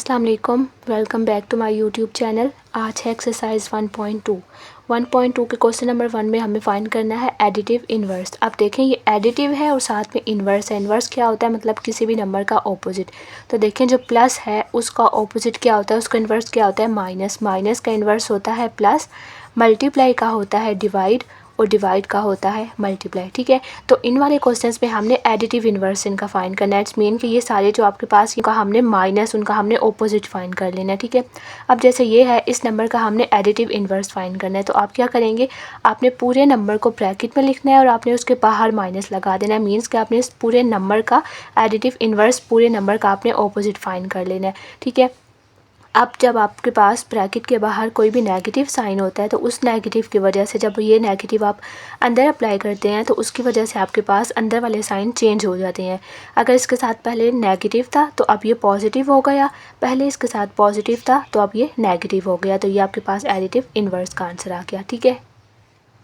अस्सलाम वालेकुम, welcome back to my YouTube channel. आज है एक्सरसाइज 1.2 के क्वेश्चन नंबर 1 में हमें फाइंड करना है एडिटिव इन्वर्स। अब देखें ये एडिटिव है और साथ में इन्वर्स है। इन्वर्स क्या होता है, मतलब किसी भी नंबर का ऑपोजिट। तो देखें जो प्लस है उसका ऑपोजिट क्या होता है, उसका इन्वर्स क्या होता है माइनस। माइनस का इन्वर्स होता है प्लस, मल्टीप्लाई का होता है डिवाइड और डिवाइड का होता है मल्टीप्लाई। ठीक है, तो इन वाले क्वेश्चंस में हमने एडिटिव इन्वर्स इनका फाइंड करना है। इट्स मीन कि ये सारे जो आपके पास इनका हमने माइनस, उनका हमने ऑपोजिट फाइंड कर लेना है। ठीक है, अब जैसे ये है, इस नंबर का हमने एडिटिव इन्वर्स फाइंड करना है। तो आप क्या करेंगे, आपने पूरे नंबर को ब्रैकेट में लिखना है और आपने उसके बाहर माइनस लगा देना है। मीन्स कि आपने इस पूरे नंबर का एडिटिव इन्वर्स, पूरे नंबर का आपने ऑपोजिट फाइंड कर लेना है। ठीक है, अब जब आपके पास ब्रैकेट के बाहर कोई भी नेगेटिव साइन होता है तो उस नेगेटिव की वजह से, जब ये नेगेटिव आप अंदर अप्लाई करते हैं तो उसकी वजह से आपके पास अंदर वाले साइन चेंज हो जाते हैं। अगर इसके साथ पहले नेगेटिव था तो अब ये पॉजिटिव हो गया, पहले इसके साथ पॉजिटिव था तो अब ये नेगेटिव हो गया। तो ये आपके पास एडिटिव इन्वर्स का आंसर आ गया। ठीक है,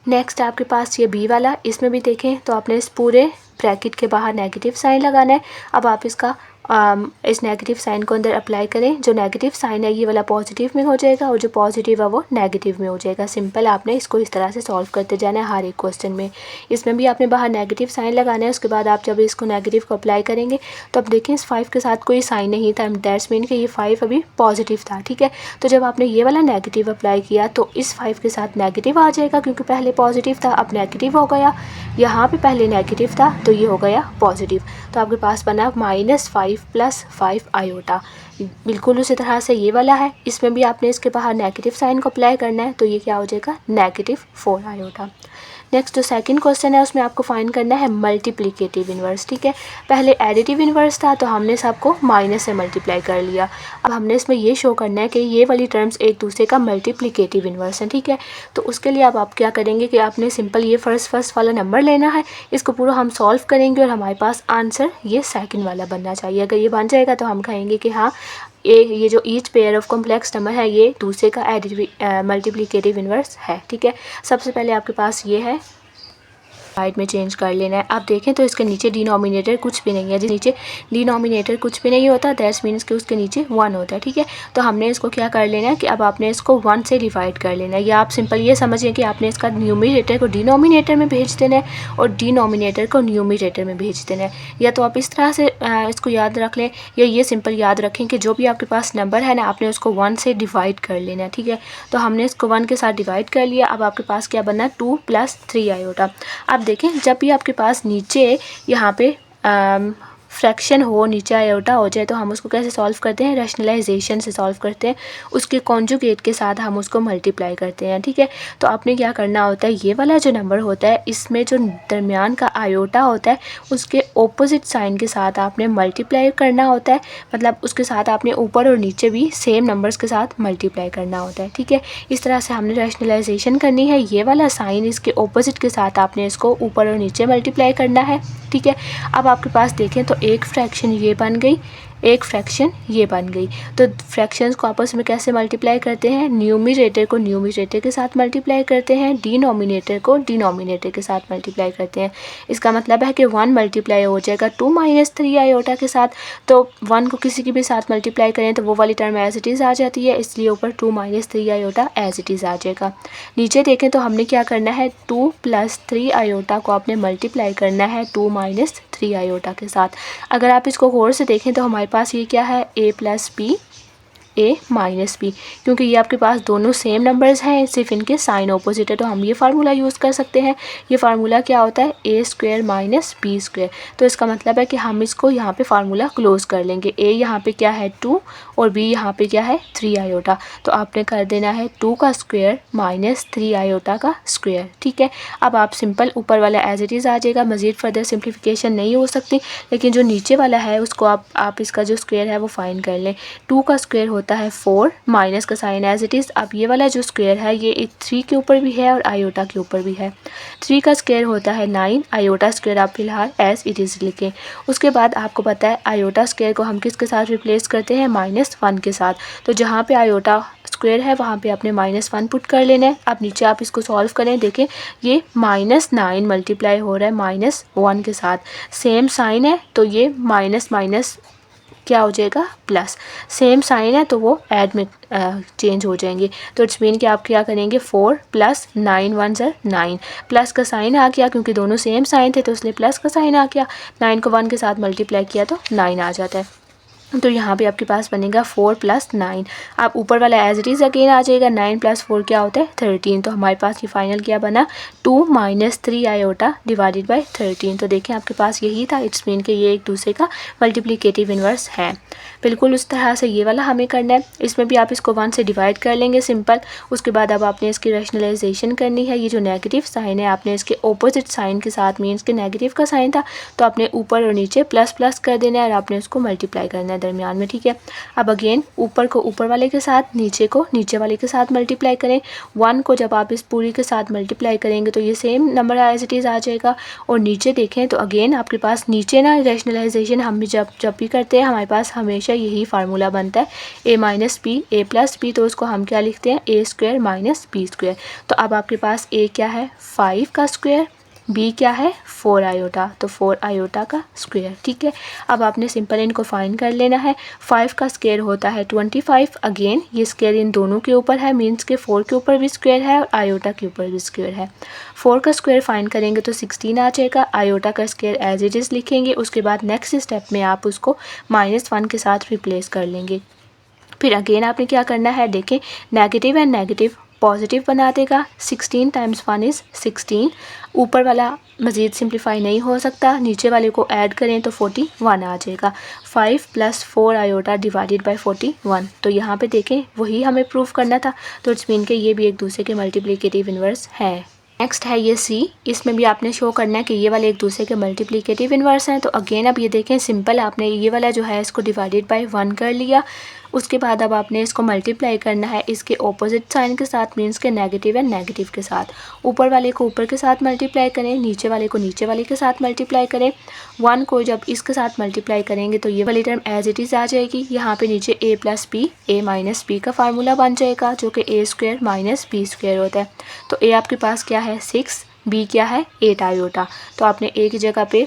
नेक्स्ट आपके पास ये बी वाला, इसमें भी देखें तो आपने इस पूरे ब्रैकेट के बाहर नेगेटिव साइन लगाना है। अब आप इसका इस नेगेटिव साइन को अंदर अप्लाई करें। जो नेगेटिव साइन है ये वाला पॉजिटिव में हो जाएगा और जो पॉजिटिव है वो नेगेटिव में हो जाएगा। सिंपल, आपने इसको इस तरह से सॉल्व करते जाना है हर एक क्वेश्चन में। इसमें भी आपने बाहर नेगेटिव साइन लगाना है। उसके बाद आप जब इसको नेगेटिव को अप्लाई करेंगे तो अब देखें इस 5 के साथ कोई साइन नहीं था, दैट्स मीन कि ये 5 अभी पॉजिटिव था। ठीक है, तो जब आपने ये वाला नेगेटिव अप्लाई किया तो इस 5 के साथ नेगेटिव आ जाएगा, क्योंकि पहले पॉजिटिव था अब नेगेटिव हो गया। यहाँ पे पहले नेगेटिव था तो ये हो गया पॉजिटिव। तो आपके पास बना -5 + 5 आयोटा। बिल्कुल उसी तरह से ये वाला है, इसमें भी आपने इसके बाहर नेगेटिव साइन को अप्लाई करना है तो ये क्या हो जाएगा -4 आयोटा। नेक्स्ट जो सेकंड क्वेश्चन है उसमें आपको फाइंड करना है मल्टीप्लिकेटिव इन्वर्स। ठीक है, पहले एडिटिव इन्वर्स था तो हमने सबको माइनस से मल्टीप्लाई कर लिया। अब हमने इसमें ये शो करना है कि ये वाली टर्म्स एक दूसरे का मल्टीप्लिकेटिव इन्वर्स है। ठीक है, तो उसके लिए अब आप क्या करेंगे कि आपने सिंपल ये फर्स्ट वाला नंबर लेना है, इसको पूरा हम सॉल्व करेंगे और हमारे पास आंसर ये सेकंड वाला बनना चाहिए। अगर ये बन जाएगा तो हम कहेंगे कि हाँ ये जो each pair of complex number है ये दूसरे का एडिटिव मल्टीप्लिकेटिव इन्वर्स है। ठीक है, सबसे पहले आपके पास ये है, साइड में चेंज कर लेना है। आप देखें तो इसके नीचे डिनोमिनेटर कुछ भी नहीं है। जिस नीचे डिनोमिनेटर कुछ भी नहीं होता दैट्स मीन्स कि उसके नीचे 1 होता है। ठीक है, तो हमने इसको क्या कर लेना है कि अब आपने इसको 1 से डिवाइड कर लेना है, या आप सिंपल ये समझिए कि आपने इसका न्यूमरेटर को डिनोमिनेटर में भेज देना है और डिनोमिनेटर को न्यूमरेटर में भेज देना है। या तो आप इस तरह से इसको याद रख लें, या ये सिंपल याद रखें कि जो भी आपके पास नंबर है ना आपने उसको 1 से डिवाइड कर लेना है। ठीक है, तो हमने इसको 1 के साथ डिवाइड कर लिया। अब आपके पास क्या बनना है 2 + 3 आयोटा। अब देखें जब भी आपके पास नीचे यहाँ पे फ्रैक्शन हो, नीचे आयोटा हो जाए तो हम उसको कैसे सॉल्व करते हैं, रैशनलाइजेशन से सॉल्व करते हैं। उसके कॉन्जुगेट के साथ हम उसको मल्टीप्लाई करते हैं। ठीक है, तो आपने क्या करना होता है, ये वाला जो नंबर होता है इसमें जो दरमियान का आयोटा होता है उसके ऑपोजिट साइन के साथ आपने मल्टीप्लाई करना होता है। मतलब उसके साथ आपने ऊपर और नीचे भी सेम नंबर्स के साथ मल्टीप्लाई करना होता है। ठीक है, इस तरह से हमने रैशनलाइजेशन करनी है। ये वाला साइन इसके ऑपोजिट के साथ आपने इसको ऊपर और नीचे मल्टीप्लाई करना है। ठीक है, अब आपके पास देखें तो एक फ्रैक्शन ये बन गई, एक फ्रैक्शन ये बन गई। तो फ्रैक्शंस को आपस में कैसे मल्टीप्लाई करते हैं, न्यूमरेटर को न्यूमरेटर के साथ मल्टीप्लाई करते हैं, डिनोमिनेटर को डिनोमिनेटर के साथ मल्टीप्लाई करते हैं। इसका मतलब है कि 1 मल्टीप्लाई हो जाएगा 2 - 3 आयोटा के साथ। तो 1 को किसी के भी साथ मल्टीप्लाई करें तो वो वाली टर्म एज इट इज़ आ जाती है, इसलिए ऊपर 2 - 3 आयोटा एज इट इज़ आ जाएगा। नीचे देखें तो हमने क्या करना है, 2 + 3 आयोटा को आपने मल्टीप्लाई करना है 2 - 3 आयोटा के साथ। अगर आप इसको गौर से देखें तो हमारे पास ये क्या है, a + b a - b, क्योंकि ये आपके पास दोनों सेम नंबर्स हैं, सिर्फ इनके साइन ऑपोजिट है। तो हम ये फार्मूला यूज़ कर सकते हैं। ये फार्मूला क्या होता है, a² - b²। तो इसका मतलब है कि हम इसको यहाँ पे फार्मूला क्लोज कर लेंगे। a यहाँ पे क्या है 2 और b यहाँ पे क्या है 3 आयोटा। तो आपने कर देना है 2 का स्क्वायर - 3 आयोटा का स्क्वायर। ठीक है, अब आप सिंपल ऊपर वाला एज इट इज़ आ जाएगा, मज़ीद फर्दर सिंप्लीफिकेशन नहीं हो सकती। लेकिन जो नीचे वाला है उसको आप इसका जो स्क्वायर है वो फाइंड कर लें। 2 का स्क्वायर होता है 4, माइनस का साइन एज इट इज़। अब ये वाला जो स्क्वायर है ये 3 के ऊपर भी है और आयोटा के ऊपर भी है। 3 का स्क्वायर होता है 9, आयोटा स्क्वायर आप फिलहाल एज इट इज़ लिखें। उसके बाद आपको पता है आयोटा स्क्वायर को हम किसके साथ रिप्लेस करते हैं, -1 के साथ। तो जहाँ पे आयोटा स्क्वायर है वहाँ पे आपने -1 पुट कर लेना है। अब नीचे आप इसको सॉल्व करें, देखें ये -9 मल्टीप्लाई हो रहा है -1 के साथ, सेम साइन है तो ये माइनस माइनस क्या हो जाएगा, प्लस। सेम साइन है तो वो ऐड में चेंज हो जाएंगे। तो इट्स मीन कि आप क्या करेंगे, 4 + 9 1 ज़र 9, प्लस का साइन आ गया क्योंकि दोनों सेम साइन थे तो इसलिए प्लस का साइन आ गया। 9 को 1 के साथ मल्टीप्लाई किया तो 9 आ जाता है। तो यहाँ पे आपके पास बनेगा 4 + 9। आप ऊपर वाला एज इट इज़ अगेन आ जाएगा, 9 + 4 क्या होता है, 13। तो हमारे पास ये फाइनल क्या बना, 2 - 3 आयोटा डिवाइडेड बाय 13। तो देखें आपके पास यही था, इट्स मीन कि ये एक दूसरे का मल्टीप्लिकेटिव इन्वर्स है। बिल्कुल उस तरह से ये वाला हमें करना है। इसमें भी आप इसको 1 से डिवाइड कर लेंगे सिंपल। उसके बाद अब आपने इसकी रैशनलाइजेशन करनी है। ये जो नेगेटिव साइन है आपने इसके ऑपोजिट साइन के साथ, मीन्स के नेगेटिव का साइन था तो आपने ऊपर और नीचे प्लस प्लस कर देना है और आपने उसको मल्टीप्लाई करना है दरमियान में, ठीक है। अब अगेन ऊपर को ऊपर वाले के साथ, नीचे को नीचे वाले के साथ मल्टीप्लाई करें। 1 को जब आप इस पूरी के साथ मल्टीप्लाई करेंगे तो ये same number as it is आ जाएगा। और नीचे देखें तो अगेन आपके पास नीचे ना रैशनलाइजेशन हम भी जब भी करते हैं हमारे पास हमेशा यही फार्मूला बनता है, a - b a + b। तो उसको हम क्या लिखते हैं, a² - b²। तो अब आपके पास a क्या है, 5 का स्क्वायर, b क्या है, 4 आयोटा, तो 4 आयोटा का स्क्वायर, ठीक है। अब आपने सिंपल इनको फाइंड कर लेना है। 5 का स्क्वायर होता है 25। अगेन ये स्क्वायर इन दोनों के ऊपर है, मीन्स के 4 के ऊपर भी स्क्वायर है और आयोटा के ऊपर भी स्क्वायर है। 4 का स्क्वायर फाइंड करेंगे तो 16 आ जाएगा। आयोटा का स्क्वायर एज इट इज़ लिखेंगे। उसके बाद नेक्स्ट स्टेप में आप उसको -1 के साथ रिप्लेस कर लेंगे। फिर अगेन आपने क्या करना है, देखें नेगेटिव एंड नेगेटिव पॉजिटिव बना देगा। 16 × 1 = 16। ऊपर वाला मज़ीद सिंप्लीफाई नहीं हो सकता, नीचे वाले को ऐड करें तो 41 आ जाएगा। 5 + 4 आयोटा डिवाइडेड बाय 41। तो यहाँ पे देखें वही हमें प्रूफ करना था। तो इट्स मीन के ये भी एक दूसरे के मल्टीप्लिकेटिव इन्वर्स है। नेक्स्ट है ये सी। इसमें भी आपने शो करना है कि ये वाले एक दूसरे के मल्टीप्लिकेटिव इन्वर्स हैं। तो अगेन अब ये देखें सिंपल, आपने ये वाला जो है इसको डिवाइडेड बाय 1 कर लिया। उसके बाद अब आपने इसको मल्टीप्लाई करना है इसके ऑपोजिट साइन के साथ, मीन्स के नेगेटिव एंड नेगेटिव के साथ। ऊपर वाले को ऊपर के साथ मल्टीप्लाई करें, नीचे वाले को नीचे वाले के साथ मल्टीप्लाई करें। 1 को जब इसके साथ मल्टीप्लाई करेंगे तो ये वाली टर्म एज इट इज़ आ जाएगी। यहाँ पे नीचे a + b a - b का फार्मूला बन जाएगा जो कि a² - b² होता है। तो a आपके पास क्या है, 6, b क्या है, 8 आयोटा। तो आपने a की जगह पे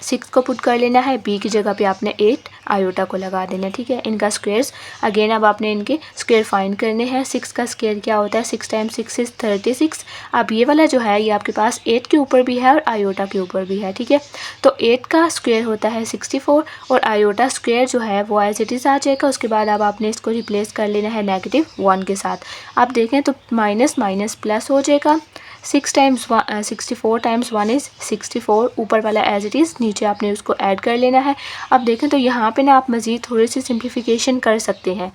6 को पुट कर लेना है, b की जगह पे आपने 8 आयोटा को लगा देना, ठीक है। इनका स्क्वायर्स अगेन अब आपने इनके स्क्वायर फाइंड करने हैं। 6 का स्क्वायर क्या होता है, 6 × 6 = 36। अब ये वाला जो है ये आपके पास 8 के ऊपर भी है और आयोटा के ऊपर भी है, ठीक है। तो 8 का स्क्वायर होता है 64 और आयोटा स्क्वायर जो है वो एज इट इज़ आ जाएगा। उसके बाद अब आपने इसको रिप्लेस कर लेना है -1 के साथ। आप देखें तो माइनस माइनस प्लस हो जाएगा। 64 × 1 = 64। ऊपर वाला एज इट इज़, नीचे आपने उसको ऐड कर लेना है। अब देखें तो यहाँ पे ना आप मज़ीद थोड़ी सी सिंप्लीफिकेशन कर सकते हैं,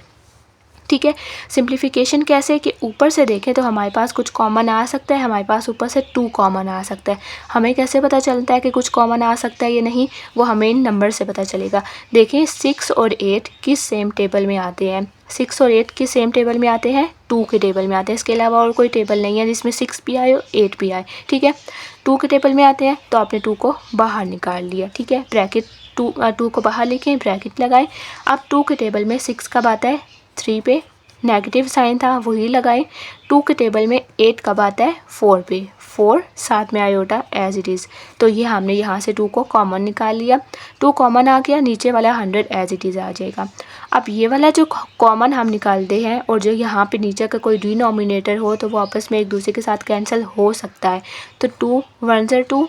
ठीक है। सिंप्लीफिकेशन कैसे कि ऊपर से देखें तो हमारे पास कुछ कॉमन आ सकता है, हमारे पास ऊपर से 2 कॉमन आ सकता है। हमें कैसे पता चलता है कि कुछ कॉमन आ सकता है या नहीं, वो हमें इन नंबर से पता चलेगा। देखें 6 और 8 किस सेम टेबल में आते हैं, 6 और 8 किस सेम टेबल में आते हैं, 2 के टेबल में आते हैं। इसके अलावा और कोई टेबल नहीं है जिसमें 6 भी आए और 8 भी आए, ठीक है। 2 के टेबल में आते हैं तो आपने 2 को बाहर निकाल लिया, ठीक है। ब्रैकेट 2 को बाहर लिखें, ब्रैकेट लगाएं। अब 2 के टेबल में 6 कब आता है, 3 पे, नेगेटिव साइन था वही लगाएं। 2 के टेबल में 8 कब आता है, 4 पे, 4 साथ में आयोटा एज इट इज़। तो ये हमने यहाँ से 2 को कॉमन निकाल लिया। 2 कॉमन आ गया, नीचे वाला 100 एज इट इज़ आ जाएगा। अब ये वाला जो कॉमन हम निकालते हैं और जो यहाँ पे नीचे का कोई डिनोमिनेटर हो तो वो आपस में एक दूसरे के साथ कैंसिल हो सकता है। तो 2 × 1 = 2,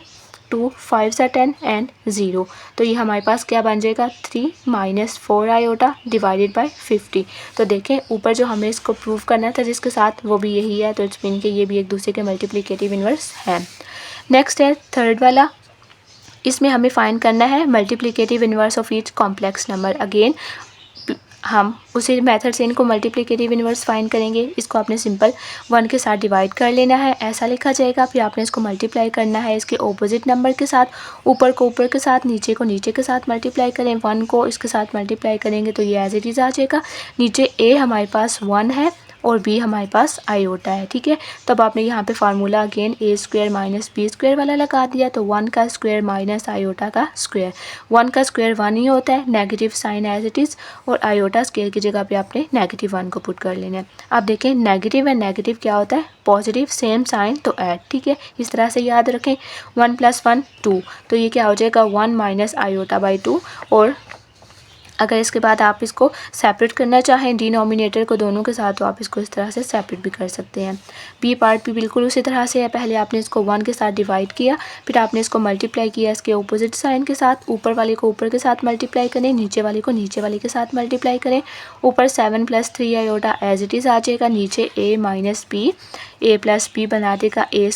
2 × 5 = 10 एंड 0। तो ये हमारे पास क्या बन जाएगा, 3 - 4 आयोटा डिवाइडेड बाय 50। तो देखें ऊपर जो हमें इसको प्रूव करना था जिसके साथ वो भी यही है। तो इट्स मीन के ये भी एक दूसरे के मल्टीप्लिकेटिव इन्वर्स है। नेक्स्ट है थर्ड वाला। इसमें हमें फाइंड करना है multiplicative inverse of each complex number. Again हम उसी मेथड से इनको मल्टीप्लिकेटिव इन्वर्स फाइंड करेंगे। इसको आपने सिंपल 1 के साथ डिवाइड कर लेना है, ऐसा लिखा जाएगा। फिर आपने इसको मल्टीप्लाई करना है इसके ऑपोजिट नंबर के साथ। ऊपर को ऊपर के साथ, नीचे को नीचे के साथ मल्टीप्लाई करें। 1 को इसके साथ मल्टीप्लाई करेंगे तो ये एज इट इज़ आ जाएगा। नीचे a हमारे पास 1 है और b हमारे पास आयोटा है, ठीक है। तब आपने यहाँ पे फार्मूला अगेन a² - b² वाला लगा दिया। तो 1 का स्क्वायर माइनस आयोटा का स्क्वायर, 1 का स्क्वायर 1 ही होता है, negative sign as it is, और आयोटा स्क्वायर की जगह पे आपने -1 को पुट कर लेना है। अब देखें नेगेटिव एंड नेगेटिव क्या होता है, पॉजिटिव, सेम साइन तो ऐड, ठीक है। इस तरह से याद रखें। 1 + 1 2, तो ये क्या हो जाएगा 1 - आयोटा बाई 2। और अगर इसके बाद आप इसको सेपरेट करना चाहें डिनोमिनेटर को दोनों के साथ, तो आप इसको इस तरह से सेपरेट भी कर सकते हैं। बी पार्ट भी बिल्कुल उसी तरह से है। पहले आपने इसको 1 के साथ डिवाइड किया, फिर आपने इसको मल्टीप्लाई किया इसके अपोजिट साइन के साथ। ऊपर वाले को ऊपर के साथ मल्टीप्लाई करें, नीचे वाले को नीचे वाले के साथ मल्टीप्लाई करें। ऊपर 7 + 3 आयोटा एज इट इज़ आ जाएगा, नीचे a - b, a + b बना देगा a²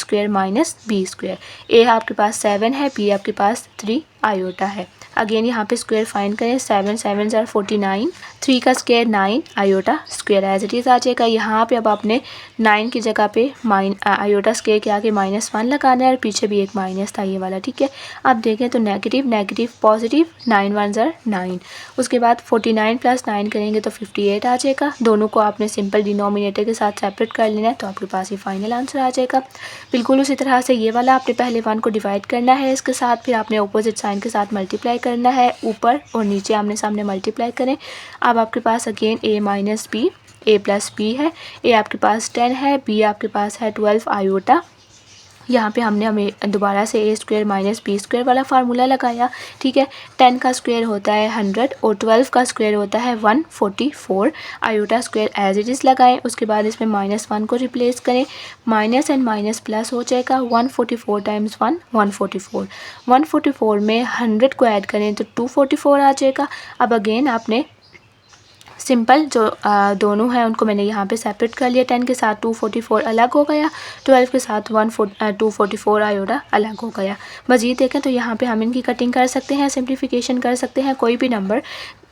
- b²। a आपके पास 7 है, b आपके पास 3 आयोटा है। अगेन यहाँ पे स्क्वायर फाइंड करें, 7 × 7 = 49, 3 का square 9 iota square as it is आ जाएगा। यहाँ पे अब आपने 9 की जगह पे आयोटा स्क्वायर के आगे -1 लगाना है और पीछे भी एक माइनस था ये वाला, ठीक है। अब देखें तो नेगेटिव नेगेटिव पॉजिटिव, 9 × 1 = 9। उसके बाद 49 + 9 करेंगे तो 58 आ जाएगा। दोनों को आपने सिंपल डिनोमिनेटर के साथ सेपरेट कर लेना है, तो आपके पास ये फाइनल आंसर आ जाएगा। बिल्कुल उसी तरह से ये वाला आपने पहले 1 को डिवाइड करना है इसके साथ, फिर आपने अपोजिट साइन के साथ मल्टीप्लाई करना है, ऊपर और नीचे आमने सामने मल्टीप्लाई करें। अब आपके पास again a - b, a + b है, a आपके पास 10 है, b आपके पास है 12 आयोटा। यहाँ पे हमने हमें दोबारा से a² - b² वाला फार्मूला लगाया, ठीक है। 10 का स्क्वायर होता है 100 और 12 का स्क्वायर होता है 144। Iota square as it is लगाएं, उसके बाद इसमें -1 को रिप्लेस करें, माइनस एंड माइनस प्लस हो जाएगा। 144 × 1 144, 144 में 100 को ऐड करें तो 244 आ जाएगा। अब अगेन आपने सिंपल जो दोनों हैं उनको मैंने यहाँ पे सेपरेट कर लिया। 10 के साथ 244 अलग हो गया, 12 के साथ 244 आयोटा अलग हो गया। मज़ीद देखें तो यहाँ पे हम इनकी कटिंग कर सकते हैं, सिंप्लीफिकेशन कर सकते हैं। कोई भी नंबर,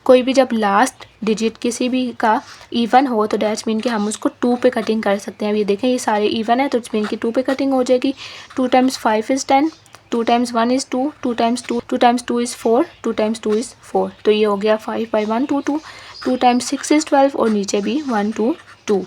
कोई भी जब लास्ट डिजिट किसी भी का इवन हो तो डैट्स मीन कि हम उसको 2 पे कटिंग कर सकते हैं। अब ये देखें ये सारे इवन है तो इट्स मीन कि 2 पे कटिंग हो जाएगी। 2 × 5 = 10, 2 × 1 = 2, 2 × 2 = 4, 2 × 2 = 4। तो ये हो गया 5/122। 2 × 6 = 12 और नीचे भी 1 2 2।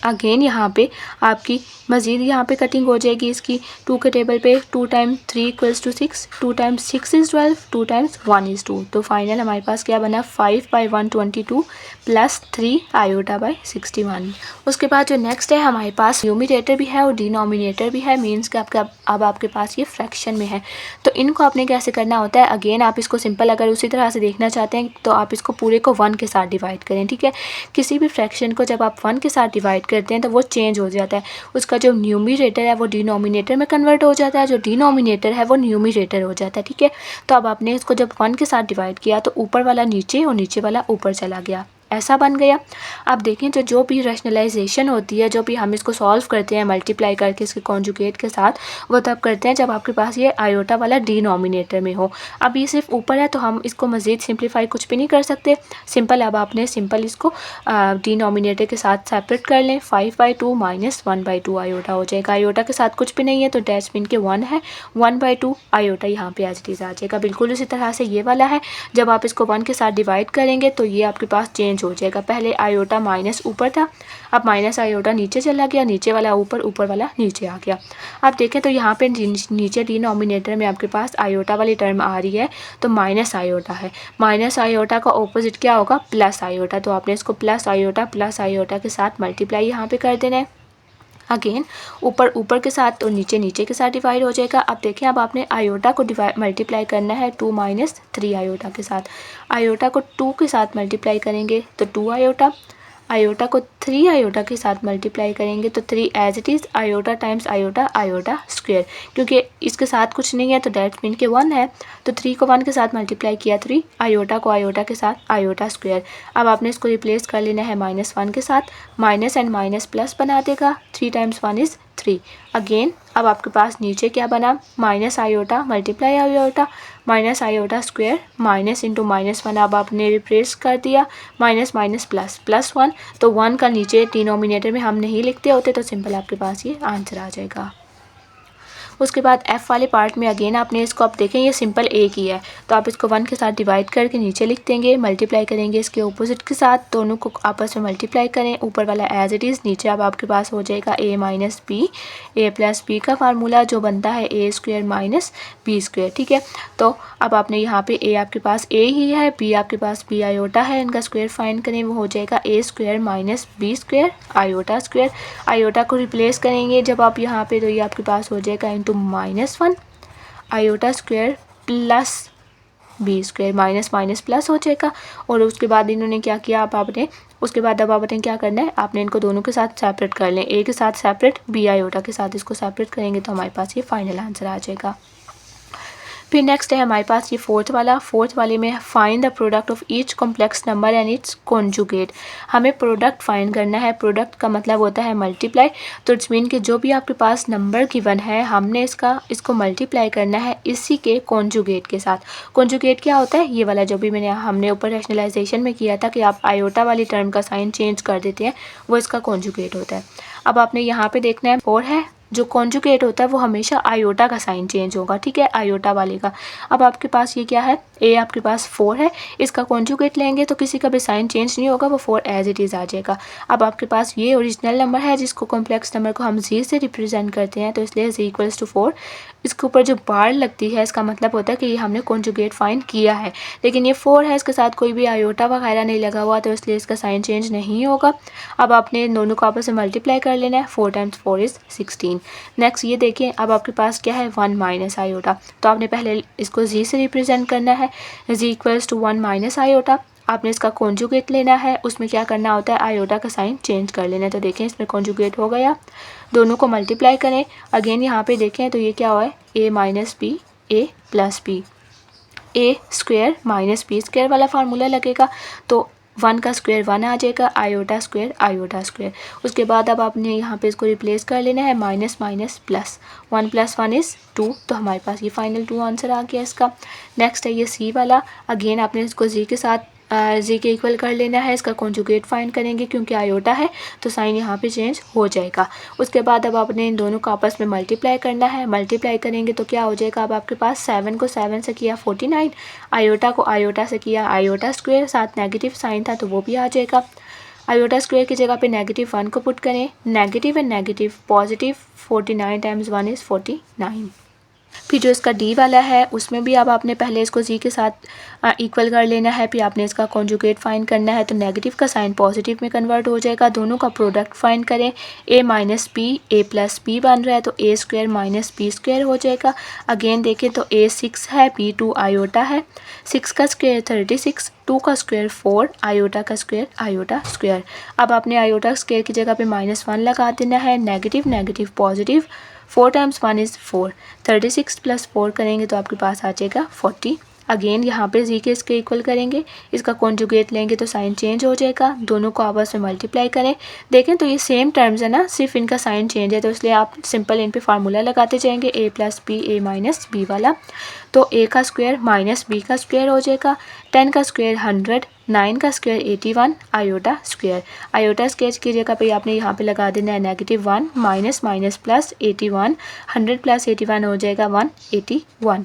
अगेन यहाँ पे आपकी मज़ीद यहाँ पे कटिंग हो जाएगी इसकी 2 के टेबल पे। 2 × 3 = 6, 2 × 6 = 12, 2 × 1 = 2। तो फाइनल हमारे पास क्या बना, 5/122 + 3 आयोटा/61। उसके बाद जो नेक्स्ट है हमारे पास न्यूमरेटर भी है और डिनोमिनेटर भी है, मीन्स कि आपका अब आपके पास ये फ्रैक्शन में है। तो इनको आपने कैसे करना होता है, अगेन आप इसको सिंपल अगर उसी तरह से देखना चाहते हैं तो आप इसको पूरे को 1 के साथ डिवाइड करें, ठीक है। किसी भी फ्रैक्शन को जब आप 1 के साथ डिवाइड करते हैं तो वो चेंज हो जाता है, उसका जो न्यूमरेटर है वो डिनोमिनेटर में कन्वर्ट हो जाता है, जो डिनोमिनेटर है वो न्यूमरेटर हो जाता है, ठीक है। तो अब आपने इसको जब 1 के साथ डिवाइड किया तो ऊपर वाला नीचे और नीचे वाला ऊपर चला गया, ऐसा बन गया। अब देखें तो जो भी रैशनलाइजेशन होती है, जो भी हम इसको सॉल्व करते हैं मल्टीप्लाई करके इसके कॉन्जुगेट के साथ, वो तब करते हैं जब आपके पास ये आयोटा वाला डिनोमिनेटर में हो। अब ये सिर्फ ऊपर है तो हम इसको मज़ीद सिंप्लीफाई कुछ भी नहीं कर सकते, सिंपल अब आपने सिंपल इसको डिनोमिनेटर के साथ सेपरेट कर लें। 5/2 - 1/2 आयोटा हो जाएगा। आयोटा के साथ कुछ भी नहीं है तो डैश मीन के 1 है, 1/2 आयोटा यहाँ पे एज इट इज़ आ जाएगा। बिल्कुल उसी तरह से ये वाला है, जब आप इसको 1 के साथ डिवाइड करेंगे तो ये आपके पास चेंज हो जाएगा। पहले आयोटा माइनस ऊपर था, अब माइनस आयोटा नीचे चला गया, नीचे वाला ऊपर, ऊपर वाला नीचे आ गया। अब देखें तो यहाँ पे नीचे डिनोमिनेटर में आपके पास आयोटा वाली टर्म आ रही है तो माइनस आयोटा है। माइनस आयोटा का ऑपोजिट क्या होगा, प्लस आयोटा। तो आपने इसको प्लस आयोटा के साथ मल्टीप्लाई यहाँ पे कर देना है। अगेन ऊपर ऊपर के साथ तो नीचे नीचे के साथ डिवाइड हो जाएगा। अब देखें अब आपने आयोटा को मल्टीप्लाई करना है 2 - 3 आयोटा के साथ। आयोटा को 2 के साथ मल्टीप्लाई करेंगे तो 2 आयोटा, आयोटा को 3 आयोटा के साथ मल्टीप्लाई करेंगे तो 3 as it is iota times iota, iota square. क्योंकि इसके साथ कुछ नहीं है तो डैट मीन के 1 है, तो 3 को 1 के साथ मल्टीप्लाई किया 3, आयोटा को आयोटा के साथ आयोटा स्क्वायर। अब आपने इसको रिप्लेस कर लेना है -1 के साथ, माइनस एंड माइनस प्लस बना देगा। 3 × 1 = 3। अगेन अब आपके पास नीचे क्या बना, minus iota multiply iota, minus iota square, minus into -1 अब आपने रिप्लेस कर दिया, माइनस माइनस प्लस, +1। तो 1 का नीचे डिनोमिनेटर में हम नहीं लिखते होते तो सिंपल आपके पास ये आंसर आ जाएगा। उसके बाद एफ़ वाले पार्ट में अगेन आपने इसको, आप देखें ये सिंपल एक ही है तो आप इसको 1 के साथ डिवाइड करके नीचे लिख देंगे, मल्टीप्लाई करेंगे इसके अपोजिट के साथ, दोनों को आपस में मल्टीप्लाई करें, ऊपर वाला एज इट इज़, नीचे अब आपके पास हो जाएगा a - b, a + b का फार्मूला जो बनता है a² - b², ठीक है। तो अब आपने यहाँ पे a आपके पास a ही है, b आपके पास b आयोटा है, इनका स्क्वायर फाइंड करें, वो हो जाएगा a² - b² iota square. Iota को रिप्लेस करेंगे जब आप यहाँ पे तो ये आपके पास हो जाएगा -1 iota square plus B square, minus minus plus हो जाएगा। और उसके बाद इन्होंने क्या किया, अब आपने क्या करना है, आपने इनको दोनों के साथ सेपरेट कर लें, ए के साथ सेपरेट, बी आयोटा के साथ इसको सेपरेट करेंगे तो हमारे पास ये फाइनल आंसर आ जाएगा। फिर नेक्स्ट है हमारे पास ये फोर्थ वाले में find the product of each complex number and it's conjugate. हमें प्रोडक्ट फाइंड करना है, प्रोडक्ट का मतलब होता है मल्टीप्लाई। तो इट्स मीन कि जो भी आपके पास नंबर गिवन है हमने इसको मल्टीप्लाई करना है इसी के कॉन्जुगेट के साथ। कॉन्जुगेट क्या होता है, ये वाला जो भी हमने ऊपर रैशनलाइजेशन में किया था कि आप आयोटा वाली टर्म का साइन चेंज कर देते हैं, वो इसका कॉन्जुगेट होता है। अब आपने यहाँ पे देखना है 4 है, जो कॉन्जुगेट होता है वो हमेशा आयोटा का साइन चेंज होगा, ठीक है, आयोटा वाले का। अब आपके पास ये क्या है, ए आपके पास 4 है, इसका कॉन्जुगेट लेंगे तो किसी का भी साइन चेंज नहीं होगा, वो 4 एज इट इज़ आ जाएगा। अब आपके पास ये ओरिजिनल नंबर है जिसको कॉम्प्लेक्स नंबर को हम जी से रिप्रेजेंट करते हैं, तो इसलिए जी इक्वल्स टू 4। इसके ऊपर जो बार लगती है इसका मतलब होता है कि ये हमने कॉन्जुगेट फाइंड किया है, लेकिन ये 4 है, इसके साथ कोई भी आयोटा वगैरह नहीं लगा हुआ, तो इसलिए इसका साइन चेंज नहीं होगा। अब आपने दोनों को आपस में मल्टीप्लाई कर लेना है, 4 टाइम्स 4 इज़ 16। नेक्स्ट ये देखिए, अब आपके पास क्या है, 1 माइनस आयोटा, तो आपने पहले इसको जी से रिप्रेजेंट करना है, G equals to 1 minus iota. आपने इसका कॉन्जुगेट लेना है, उसमें क्या करना होता है, आयोटा का साइन चेंज कर लेना है। तो देखें इसमें कॉन्जुगेट हो गया, दोनों को मल्टीप्लाई करें। अगेन यहाँ पे देखें तो ये क्या हुआ है, ए माइनस बी ए प्लस बी, ए स्क्वायर माइनस बी स्क्वायर वाला फार्मूला लगेगा, तो 1 का स्क्वायर 1 आ जाएगा, आयोटा स्क्वायर। उसके बाद अब आपने यहाँ पे इसको रिप्लेस कर लेना है, माइनस माइनस प्लस, 1 + 1 इज़ 2, तो हमारे पास ये फाइनल 2 आंसर आ गया इसका। नेक्स्ट है ये सी वाला, अगेन आपने इसको जी के साथ जी के इक्वल कर लेना है, इसका कॉन्जुगेट फाइंड करेंगे क्योंकि आयोटा है तो साइन यहाँ पे चेंज हो जाएगा। उसके बाद अब आपने इन दोनों को आपस में मल्टीप्लाई करना है, मल्टीप्लाई करेंगे तो क्या हो जाएगा, अब आपके पास 7 को 7 से किया 49, आयोटा को आयोटा से किया आयोटा स्क्वायर, साथ नेगेटिव साइन था तो वो भी आ जाएगा। आयोटा स्क्वायर की जगह पे -1 को पुट करें, negative and negative positive, 49 times 1 is 49। फिर जो इसका डी वाला है उसमें भी अब आपने पहले इसको जी के साथ इक्वल कर लेना है, फिर आपने इसका कॉन्जुगेट फाइंड करना है, तो नेगेटिव का साइन पॉजिटिव में कन्वर्ट हो जाएगा। दोनों का प्रोडक्ट फाइंड करें, ए माइनस बी ए प्लस बी बन रहा है तो ए स्क्वायर माइनस बी स्क्वायर हो जाएगा। अगेन देखें तो ए 6 है, बी 2 आयोटा है, 6 का स्क्वायर 36, 2 का स्क्वायर 4, आयोटा का स्क्वायर आयोटा स्क्वायर। अब आपने आयोटा स्क्वायर की जगह पे -1 लगा देना है, negative negative positive, 4 times 1 is 4, 36 + 4 करेंगे तो आपके पास आ जाएगा 40। अगेन यहाँ पे जी के इसके इक्वल करेंगे, इसका कॉन्जुगेट लेंगे तो साइन चेंज हो जाएगा, दोनों को आपस में मल्टीप्लाई करें। देखें तो ये सेम टर्म्स है ना, सिर्फ इनका साइन चेंज है, तो इसलिए आप सिंपल इन पे फार्मूला लगाते जाएंगे, ए plus B A minus B वाला। तो ए का स्क्वायर माइनस बी का स्क्वायर हो जाएगा, 10 का स्क्वायर 100, 9 का स्क्वायर 81, आयोटा स्क्वायर की जगह पे आपने यहाँ पे लगा देना है -1 माइनस माइनस प्लस 81, 100 + 81 हो जाएगा 181।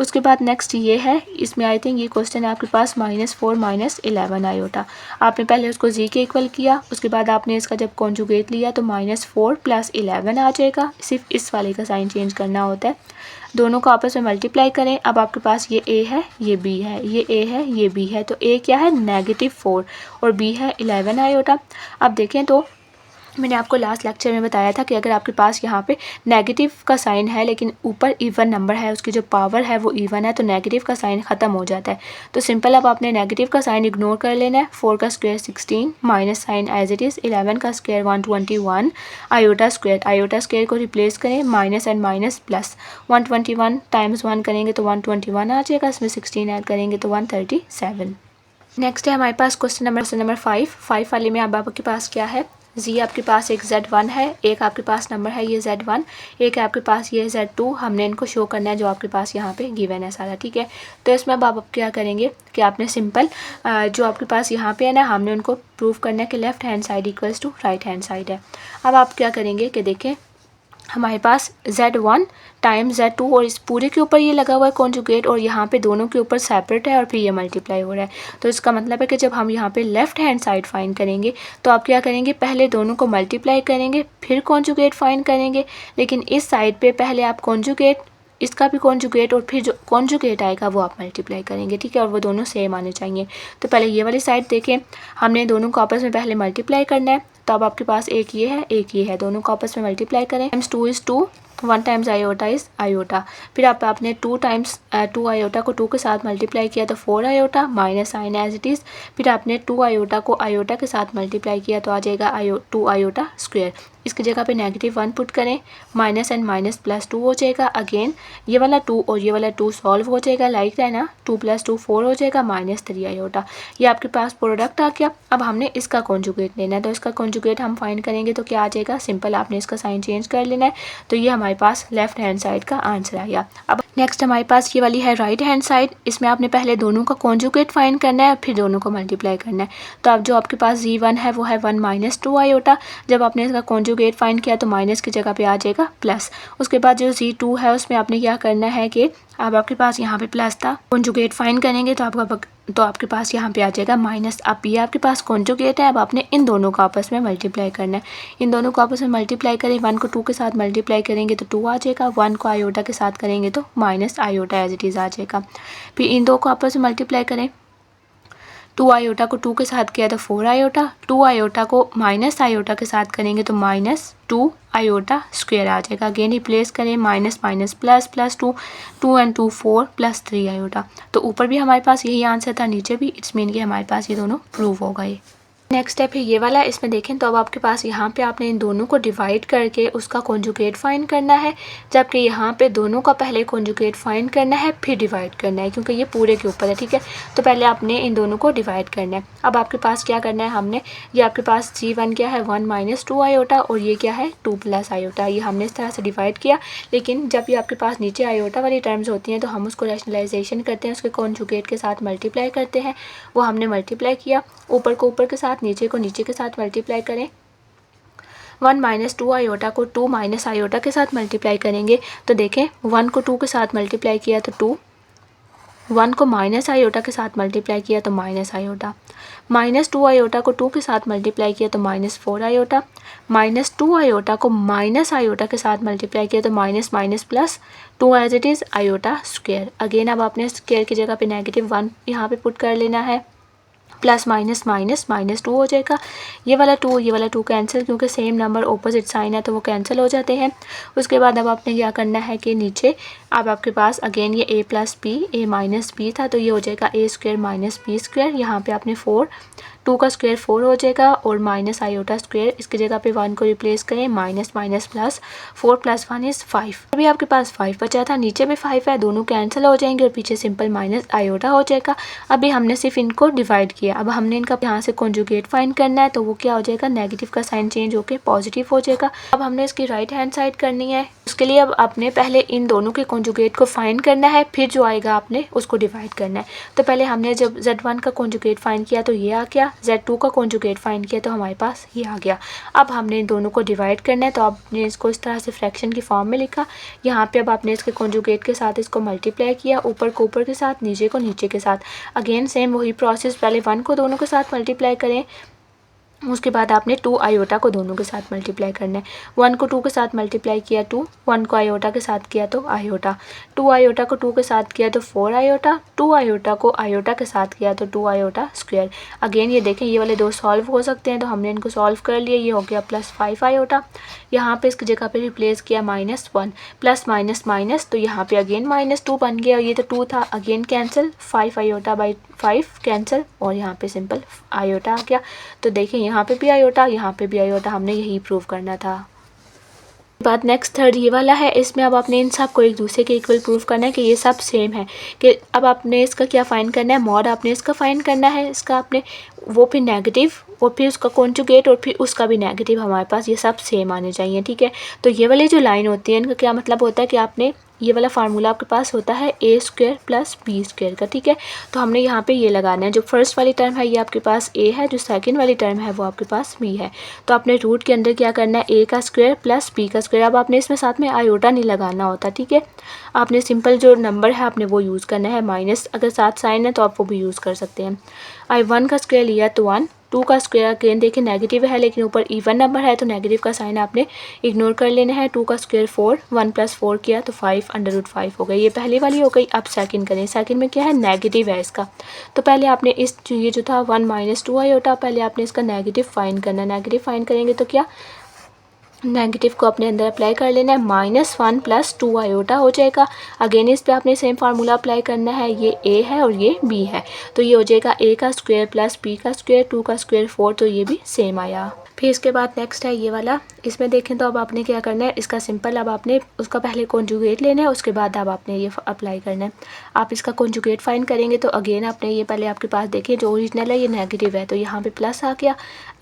उसके बाद नेक्स्ट ये है, इसमें आई थिंक ये क्वेश्चन है आपके पास -4 - 11 आयोटा। आपने पहले उसको जी के इक्वल किया, उसके बाद आपने इसका जब कॉन्जुगेट लिया तो -4 + 11 आ जाएगा, सिर्फ इस वाले का साइन चेंज करना होता है। दोनों को आपस में मल्टीप्लाई करें, अब आपके पास ये ए है ये बी है, ये ए है ये बी है, तो ए क्या है -4 और बी है 11 आयोटा। अब देखें तो मैंने आपको लास्ट लेक्चर में बताया था कि अगर आपके पास यहाँ पे नेगेटिव का साइन है लेकिन ऊपर इवन नंबर है, उसकी जो पावर है वो इवन है, तो नेगेटिव का साइन ख़त्म हो जाता है। तो सिंपल अब आपने नेगेटिव का साइन इग्नोर कर लेना है, 4 का square 16 minus sign as it is, 11 का स्क्वायर 121, आयोटा स्क्वायर को रिप्लेस करें, minus and minus plus, 121 times 1 करेंगे तो 121 आ जाएगा, इसमें 16 ऐड करेंगे तो 137। नेक्स्ट है हमारे पास क्वेश्चन नंबर 5 वाले में अब आपके पास क्या है, जी आपके पास एक Z1 है, एक आपके पास नंबर है ये Z1, एक है आपके पास ये Z2, हमने इनको शो करना है जो आपके पास यहाँ पे गिवन है सारा, ठीक है। तो इसमें अब आप क्या करेंगे कि आपने सिंपल जो आपके पास यहाँ पे है ना, हमने उनको प्रूव करना है कि left hand side equals to right hand side है। अब आप क्या करेंगे कि देखें हमारे पास Z1 टाइम्स Z2 और इस पूरे के ऊपर ये लगा हुआ है कॉन्जुगेट, और यहाँ पे दोनों के ऊपर सेपरेट है और फिर ये मल्टीप्लाई हो रहा है। तो इसका मतलब है कि जब हम यहाँ पे लेफ़्ट हैंड साइड फाइंड करेंगे तो आप क्या करेंगे, पहले दोनों को मल्टीप्लाई करेंगे फिर कॉन्जुगेट फाइंड करेंगे, लेकिन इस साइड पे पहले आप कॉन्जुगेट, इसका भी कॉन्जुगेट, और फिर जो कॉन्जुगेट आएगा वो आप मल्टीप्लाई करेंगे, ठीक है, और वो दोनों सेम आने चाहिए। तो पहले ये वाली साइड देखें, हमने दोनों को आपस में पहले मल्टीप्लाई करना है, तो अब आपके पास एक ये है एक ये है, दोनों को आपस में मल्टीप्लाई करें, times 2 is 2, 1 times iota is iota. फिर आपने 2 टाइम्स 2 आयोटा को 2 के साथ मल्टीप्लाई किया तो 4 iota minus sign as it is. फिर आपने 2 आयोटा को आयोटा के साथ मल्टीप्लाई किया तो आ जाएगा 2 आयोटा स्क्वायर। इसकी जगह पे -1 पुट करें, माइनस एंड माइनस +2 हो जाएगा। अगेन ये वाला 2 और ये वाला 2 सॉल्व हो जाएगा, लाइक है ना, 2 + 2 4 हो जाएगा, -3 आयोटा। ये आपके पास प्रोडक्ट आ गया। अब हमने इसका कॉन्जुगेट लेना है, तो इसका कॉन्जुगेट हम फाइंड करेंगे तो क्या आ जाएगा, सिंपल आपने इसका साइन चेंज कर लेना है। तो ये हमारे पास लेफ्ट हैंड साइड का आंसर आ गया। अब नेक्स्ट हमारे पास ये वाली है राइट हैंड साइड। इसमें आपने पहले दोनों का कॉन्जुगेट फाइंड करना है, फिर दोनों को मल्टीप्लाई करना है। तो अब जो आपके पास g1 है वो है 1 - 2 आयोटा। जब आपने इसका कॉन्जुगेट फाइंड किया तो माइनस की जगह पे आ जाएगा प्लस। उसके बाद जो g2 है उसमें आपने क्या करना है कि अब आपके पास यहाँ पे प्लस था, कॉन्जुगेट फाइंड करेंगे तो आपके पास यहाँ पे आ जाएगा माइनस। अब ये आपके पास कॉन्जुगेट है, अब आपने इन दोनों को आपस में मल्टीप्लाई करना है। इन दोनों को आपस में मल्टीप्लाई करें, 1 को 2 के साथ मल्टीप्लाई करेंगे तो 2 आ जाएगा, 1 को आयोटा के साथ करेंगे तो minus iota as it is आ जाएगा। फिर इन दो को आपस में मल्टीप्लाई करें, 2 आयोटा को 2 के साथ किया तो 4 आयोटा, 2 आयोटा को माइनस आयोटा के साथ करेंगे तो -2 आयोटा स्क्वायर आ जाएगा। अगेन रिप्लेस करें, minus minus plus, +2, 2 and 2 4 +3 iota. तो ऊपर भी हमारे पास यही आंसर था, नीचे भी। इट्स मीन कि हमारे पास ये दोनों प्रूव हो गए। नेक्स्ट स्टेप है ये वाला। इसमें देखें तो अब आपके पास यहाँ पे आपने इन दोनों को डिवाइड करके उसका कॉन्जुगेट फाइंड करना है, जबकि यहाँ पे दोनों का पहले कॉन्जुगेट फाइंड करना है फिर डिवाइड करना है, क्योंकि ये पूरे के ऊपर है, ठीक है। तो पहले आपने इन दोनों को डिवाइड करना है। अब आपके पास क्या करना है, हमने ये आपके पास g1 क्या है 1 - 2 आयोटा और ये क्या है 2 + आयोटा। ये हमने इस तरह से डिवाइड किया, लेकिन जब ये आपके पास नीचे आयोटा वाली टर्म्स होती हैं तो हम उसको रैशनलाइजेशन करते हैं, उसके कॉन्जुगेट के साथ मल्टीप्लाई करते हैं। वो हमने मल्टीप्लाई किया, ऊपर को ऊपर के साथ, नीचे को नीचे के साथ मल्टीप्लाई करें। 1 - 2 आयोटा को 2 - आयोटा के साथ मल्टीप्लाई करेंगे तो देखें 1 को 2 के साथ मल्टीप्लाई किया तो 2, 1 को माइनस आयोटा के साथ मल्टीप्लाई किया तो माइनस आयोटा, -2 आयोटा को 2 के साथ मल्टीप्लाई किया तो -4 आयोटा, -2 आयोटा को माइनस आयोटा के साथ मल्टीप्लाई किया तो minus minus plus 2 as it is iota square. Again अब आपने स्क्वायर की जगह पे -1 यहाँ पे पुट कर लेना है, प्लस माइनस माइनस -2 हो जाएगा। ये वाला 2 कैंसिल, क्योंकि सेम नंबर ऑपोजिट साइन है तो वो कैंसिल हो जाते हैं। उसके बाद अब आपने क्या करना है कि नीचे अब आपके पास अगेन ये a + b a - b था तो ये हो जाएगा a² - b²। यहाँ पे आपने 2 का स्क्वायर 4 हो जाएगा और माइनस आयोटा स्क्वायर, इसकी जगह पे 1 को रिप्लेस करें, माइनस माइनस प्लस, 4 + 1 = 5। अभी आपके पास 5 बचा था, नीचे भी 5 है, दोनों कैंसिल हो जाएंगे और पीछे सिंपल माइनस आयोटा हो जाएगा। अभी हमने सिर्फ इनको डिवाइड किया, अब हमने इनका यहाँ से कॉन्जुगेट फाइंड करना है तो वो क्या हो जाएगा, नेगेटिव का साइन चेंज होकर पॉजिटिव हो जाएगा। अब हमने इसकी राइट हैंड साइड करनी है, उसके लिए अब आपने पहले इन दोनों के कॉन्जुगेट को फाइंड करना है, फिर जो आएगा आपने उसको डिवाइड करना है। तो पहले हमने जब z1 का कॉन्जुगेट फाइंड किया तो ये आ गया, z2 का कॉन्जुगेट फाइंड किया तो हमारे पास ये आ गया। अब हमने इन दोनों को डिवाइड करना है तो आपने इसको इस तरह से फ्रैक्शन की फॉर्म में लिखा। यहाँ पे अब आपने इसके कॉन्जुगेट के साथ इसको मल्टीप्लाई किया, ऊपर को ऊपर के साथ, नीचे को नीचे के साथ। अगेन सेम वही प्रोसेस, पहले 1 को दोनों के साथ मल्टीप्लाई करें, उसके बाद आपने 2 आयोटा को दोनों के साथ मल्टीप्लाई करना है। 1 को 2 के साथ मल्टीप्लाई किया 2, 1 को आयोटा के साथ किया तो आयोटा, 2 आयोटा को 2 के साथ किया तो 4 आयोटा, 2 आयोटा को आयोटा के साथ किया तो 2 आयोटा स्क्वायर। अगेन ये देखें ये वाले दो सॉल्व हो सकते हैं तो हमने इनको सॉल्व कर लिया, ये हो गया +5 आयोटा। यहाँ पे इसकी जगह पे रिप्लेस किया -1, प्लस माइनस माइनस तो यहाँ पे अगेन -2 बन गया, ये तो 2 था, again cancel, 5 iota by 5 cancel और यहाँ पे सिंपल आयोटा आ गया। तो देखिए यहाँ पे भी आयोटा, यहाँ पे भी आयोटा, हमने यही प्रूव करना था। बात नेक्स्ट थर्ड ये वाला है, इसमें अब आपने इन सब को एक दूसरे के इक्वल प्रूव करना है कि ये सब सेम है। कि अब आपने इसका क्या फाइंड करना है, मॉड आपने इसका फाइंड करना है, इसका आपने वो फिर नेगेटिव और फिर उसका कॉन्जुगेट और फिर उसका भी नेगेटिव, हमारे पास ये सब सेम आने चाहिए, ठीक है। तो ये वाली जो लाइन होती है इनका क्या मतलब होता है कि आपने ये वाला फार्मूला आपके पास होता है a² + b² का, ठीक है। तो हमने यहाँ पे ये लगाना है, जो फर्स्ट वाली टर्म है ये आपके पास a है, जो सेकंड वाली टर्म है वो आपके पास b है। तो आपने रूट के अंदर क्या करना है, a का स्क्वायर + b का स्क्वायर। अब आपने इसमें साथ में आयोटा नहीं लगाना होता, ठीक है। आपने सिंपल जो नंबर है आपने वो यूज़ करना है, माइनस अगर साथ साइन है तो आप वो भी यूज़ कर सकते हैं। I1 का स्क्वायर लिया तो 1, 2 का स्क्वायर अगेन देखिए नेगेटिव है लेकिन ऊपर इवन नंबर है तो नेगेटिव का साइन आपने इग्नोर कर लेना है। 2 का स्क्वायर 4, 1 + 4 किया तो 5 √5 हो गई, ये पहली वाली हो गई। अब सेकंड करें, सेकंड में क्या है, नेगेटिव है इसका। तो पहले आपने इस ये जो था 1 - 2 आयोटा, पहले आपने इसका नेगेटिव फाइंड करना है। नेगेटिव फाइंड करेंगे तो क्या नेगेटिव को अपने अंदर अप्लाई कर लेना है। -1 + 2 आयोटा हो जाएगा। अगेन इस पे आपने सेम फार्मूला अप्लाई करना है। ये a है और ये b है, तो ये हो जाएगा a का स्क्वायर प्लस b का स्क्वायर, 2 का स्क्वायर 4, तो ये भी सेम आया। फिर इसके बाद नेक्स्ट है ये वाला। इसमें देखें तो अब आपने क्या करना है, इसका सिंपल अब आपने उसका पहले कॉन्जुगेट लेना है, उसके बाद अब आपने ये अप्लाई करना है। आप इसका कॉन्जुगेट फाइंड करेंगे तो अगेन आपने ये पहले आपके पास देखिए जो ओरिजिनल है ये नेगेटिव है, तो यहाँ पे प्लस आ गया,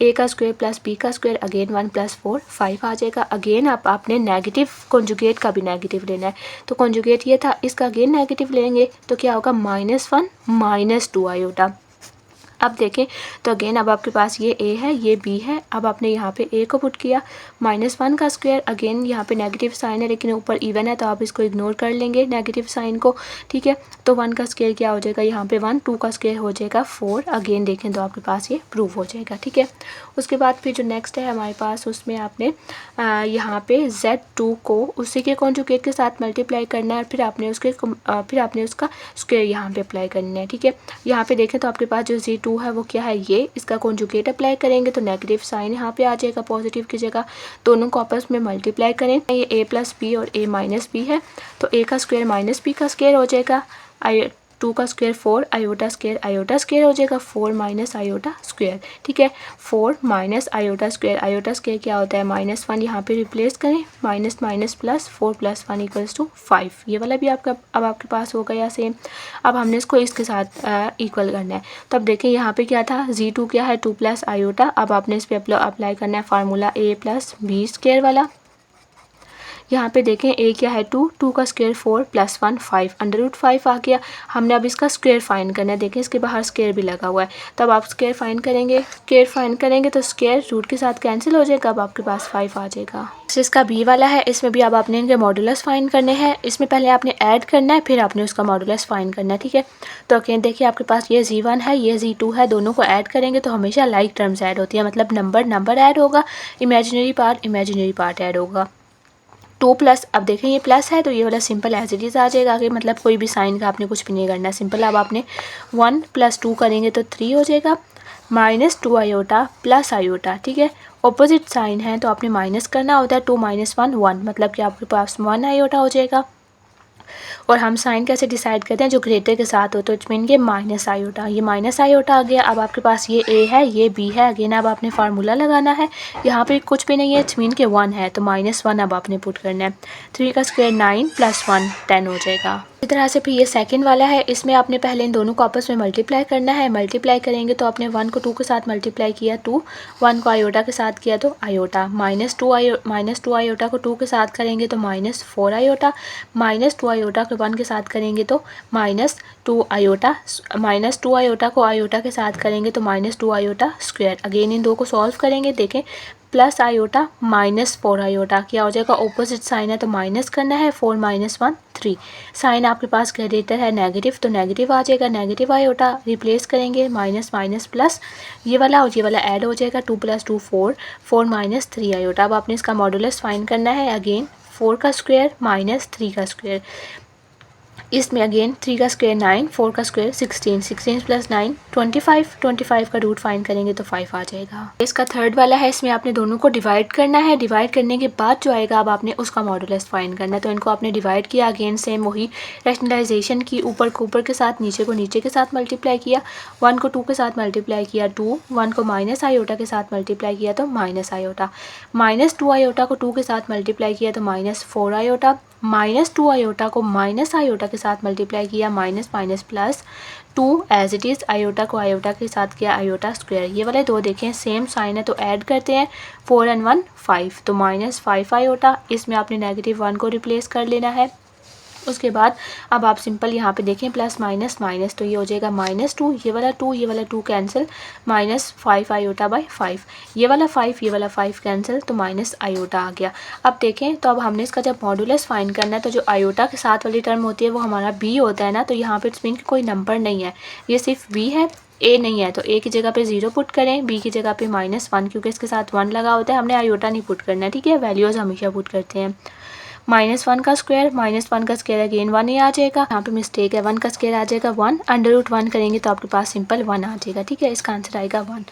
a का स्क्वायर प्लस b का स्क्वायर, अगेन 1 + 4 5 आ जाएगा। अगेन आपने नेगेटिव कॉन्जुगेट का भी नेगेटिव लेना है, तो कॉन्जुगेट ये था, इसका अगेन नेगेटिव लेंगे तो क्या होगा -1 - 2 आयोटा। अब देखें तो अगेन अब आपके पास ये a है, ये b है। अब आपने यहाँ पे a को पुट किया, -1 का स्क्वायर, अगेन यहाँ पे नेगेटिव साइन है लेकिन ऊपर इवन है तो आप इसको इग्नोर कर लेंगे नेगेटिव साइन को, ठीक है। तो 1 का स्क्वायर क्या हो जाएगा यहाँ पे 1, 2 का स्क्वायर हो जाएगा 4। अगेन देखें तो आपके पास ये प्रूव हो जाएगा, ठीक है। उसके बाद फिर जो नेक्स्ट है हमारे पास, उसमें आपने यहाँ पे Z2 को उसी के कॉन्जुगेट के साथ मल्टीप्लाई करना है, फिर आपने उसका स्क्वायर यहाँ पे अप्लाई करना है, ठीक है। यहाँ पे देखें तो आपके पास जो Z2 है वो क्या है, ये इसका कॉन्जुगेट अप्लाई करेंगे तो नेगेटिव साइन यहाँ पे आ जाएगा पॉजिटिव की जगह, दोनों को आपस में मल्टीप्लाई करें। ये a + b और a - b है, तो a का स्क्वायर - b का स्क्वायर हो जाएगा, 2 का स्क्वायर 4, आयोटा स्क्वायर हो जाएगा 4 - आयोटा स्क्वायर, ठीक है। 4 - आयोटा स्क्वायर क्या होता है -1, यहाँ पे रिप्लेस करें, माइनस प्लस 4 + 1 = 5। ये वाला भी आपका अब आपके पास हो गया सेम। अब हमने इसको इसके साथ इक्वल करना है, तो अब देखें यहाँ पे क्या था, Z2 क्या है 2 + आयोटा। अब आपने इस पर अप्लाई करना है फार्मूला a + b स्क्वायर वाला। यहाँ पे देखें a क्या है 2, 2 का स्क्वायर 4 + 1 5, √5 आ गया। हमने अब इसका स्क्वायर फाइंड करना है, देखें इसके बाहर स्क्वायर भी लगा हुआ है, तब आप स्क्वायर फाइंड करेंगे तो स्क्वायर रूट के साथ कैंसिल हो जाएगा, अब आपके पास 5 आ जाएगा। इसका b वाला है, इसमें भी अब आपने इनके मॉडुलस फाइंड करने हैं। इसमें पहले आपने ऐड करना है, फिर आपने उसका मॉडुलस फाइंड करना है, ठीक है। तो अगेन देखिए आपके पास ये Z1 है, ये Z2 है, दोनों को ऐड करेंगे तो हमेशा लाइक टर्म्स ऐड होती है, मतलब नंबर ऐड होगा, इमेजिनरी पार्ट ऐड होगा। 2 प्लस, अब देखें ये प्लस है तो ये वाला सिंपल एज इट इज़ आ जाएगा कि मतलब कोई भी साइन का आपने कुछ भी नहीं करना, सिंपल। अब आपने 1 + 2 करेंगे तो 3 हो जाएगा, -2 आयोटा प्लस आयोटा, ठीक है। ऑपोजिट साइन है तो आपने माइनस करना होता है, 2 - 1 1, मतलब कि आपके पास 1 आयोटा हो जाएगा। और हम साइन कैसे डिसाइड करते हैं, जो ग्रेटर के साथ हो, तो इट्स मीन ये माइनस आयोटा, ये माइनस आयोटा आ गया। अब आपके पास ये a है, ये b है, अगेन अब आपने फार्मूला लगाना है, यहाँ पे कुछ भी नहीं है, इट्स मीन के 1 है, तो -1 अब आपने पुट करना है। 3 का स्क्वायर 9 + 1 10 हो जाएगा। इस तरह से फिर ये सेकंड वाला है, इसमें आपने पहले इन दोनों को आपस में मल्टीप्लाई करना है। मल्टीप्लाई करेंगे तो आपने 1 को 2 के साथ मल्टीप्लाई किया 2, 1 को आयोटा के साथ किया तो आयोटा, -2 आयोटा को 2 के साथ करेंगे तो -4 आयोटा, -2 आयोटा को 1 के साथ करेंगे तो -2 आयोटा, -2 आयोटा को आयोटा के साथ करेंगे तो -2 आयोटा स्क्वायर। अगेन इन दो को सॉल्व करेंगे, देखें प्लस आयोटा -4 आयोटा क्या हो जाएगा, ऑपोजिट साइन है तो माइनस करना है, 4 - 1 3। साइन आपके पास ग्रेटर है नेगेटिव, तो नेगेटिव आ जाएगा, नेगेटिव आयोटा रिप्लेस करेंगे, माइनस प्लस, ये वाला और ये वाला ऐड हो जाएगा, 2 + 2 4, 4 - 3 आयोटा। अब आपने इसका मॉडुलस फाइंड करना है, अगेन 4 का स्क्वायर -3 का स्क्वायर, इसमें अगेन 3 का स्क्वायर 9, 4 का स्क्वायर 16, 16 + 9 25 का रूट फाइंड करेंगे तो 5 आ जाएगा। इसका थर्ड वाला है, इसमें आपने दोनों को डिवाइड करना है। डिवाइड करने के बाद जो आएगा अब आपने उसका मॉडुलस फाइंड करना है, तो इनको आपने डिवाइड किया, अगेन सेम वही रैशनलाइजेशन की, ऊपर को ऊपर के साथ, नीचे को नीचे के साथ मल्टीप्लाई किया, 1 को 2 के साथ मल्टीप्लाई किया 2, 1 को माइनस आयोटा के साथ मल्टीप्लाई किया तो माइनस आयोटा, -2 आयोटा को 2 के साथ मल्टीप्लाई किया तो -4 आयोटा, -2 आयोटा को माइनस आयोटा के साथ मल्टीप्लाई किया, minus plus 2 as it is, iota को आयोटा के साथ किया आयोटा स्क्वायर। ये वाले दो देखें सेम साइन है तो ऐड करते हैं, 4 और 1 5, तो -5 आयोटा, इसमें आपने -1 को रिप्लेस कर लेना है। उसके बाद अब आप सिंपल यहाँ पे देखें प्लस माइनस माइनस, तो ये हो जाएगा -2, ये वाला 2 कैंसिल, -5 आयोटा बाई 5, ये वाला 5 कैंसिल, तो माइनस आयोटा आ गया। अब देखें तो अब हमने इसका जब मॉडुलस फाइंड करना है तो जो आयोटा के साथ वाली टर्म होती है वो हमारा b होता है ना, तो यहाँ पे इट्स मीन कोई नंबर नहीं है, ये सिर्फ b है, a नहीं है, तो a की जगह पे 0 पुट करें, b की जगह पे -1, क्योंकि इसके साथ 1 लगा होता है, हमने आयोटा नहीं पुट करना है, ठीक है, वैल्यूज़ हमेशा पुट करते हैं। -1 का स्क्वायर, -1 का स्क्वायर अगेन 1 ही आ जाएगा, यहाँ पे मिस्टेक है, 1 का स्क्वायर आ जाएगा 1, √1 करेंगे तो आपके पास सिंपल 1 आ जाएगा, ठीक है, इसका आंसर आएगा 1।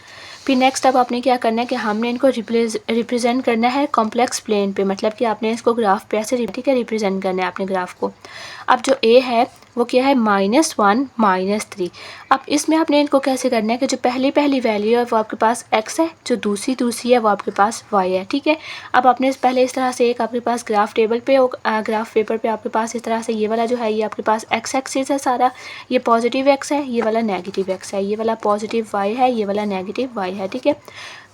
फिर नेक्स्ट अब आपने क्या करना है कि हमने इनको रिप्रेजेंट करना है कॉम्प्लेक्स प्लेन पे, मतलब कि आपने इसको ग्राफ पे ऐसे रिप्रेजेंट करना है आपने ग्राफ को। अब जो ए है वो क्या है -1 -3। अब इसमें आपने इनको कैसे करना है कि जो पहली वैल्यू है वो आपके पास x है, जो दूसरी है वो आपके पास y है, ठीक है। अब आपने पहले इस तरह से एक आपके पास ग्राफ टेबल पे ग्राफ पेपर पे आपके पास इस तरह से ये वाला जो है ये आपके पास x एक्सिस है सारा, ये पॉजिटिव x है, ये वाला नेगेटिव x है, ये वाला पॉजिटिव y है, ये वाला नेगेटिव y है, ठीक है।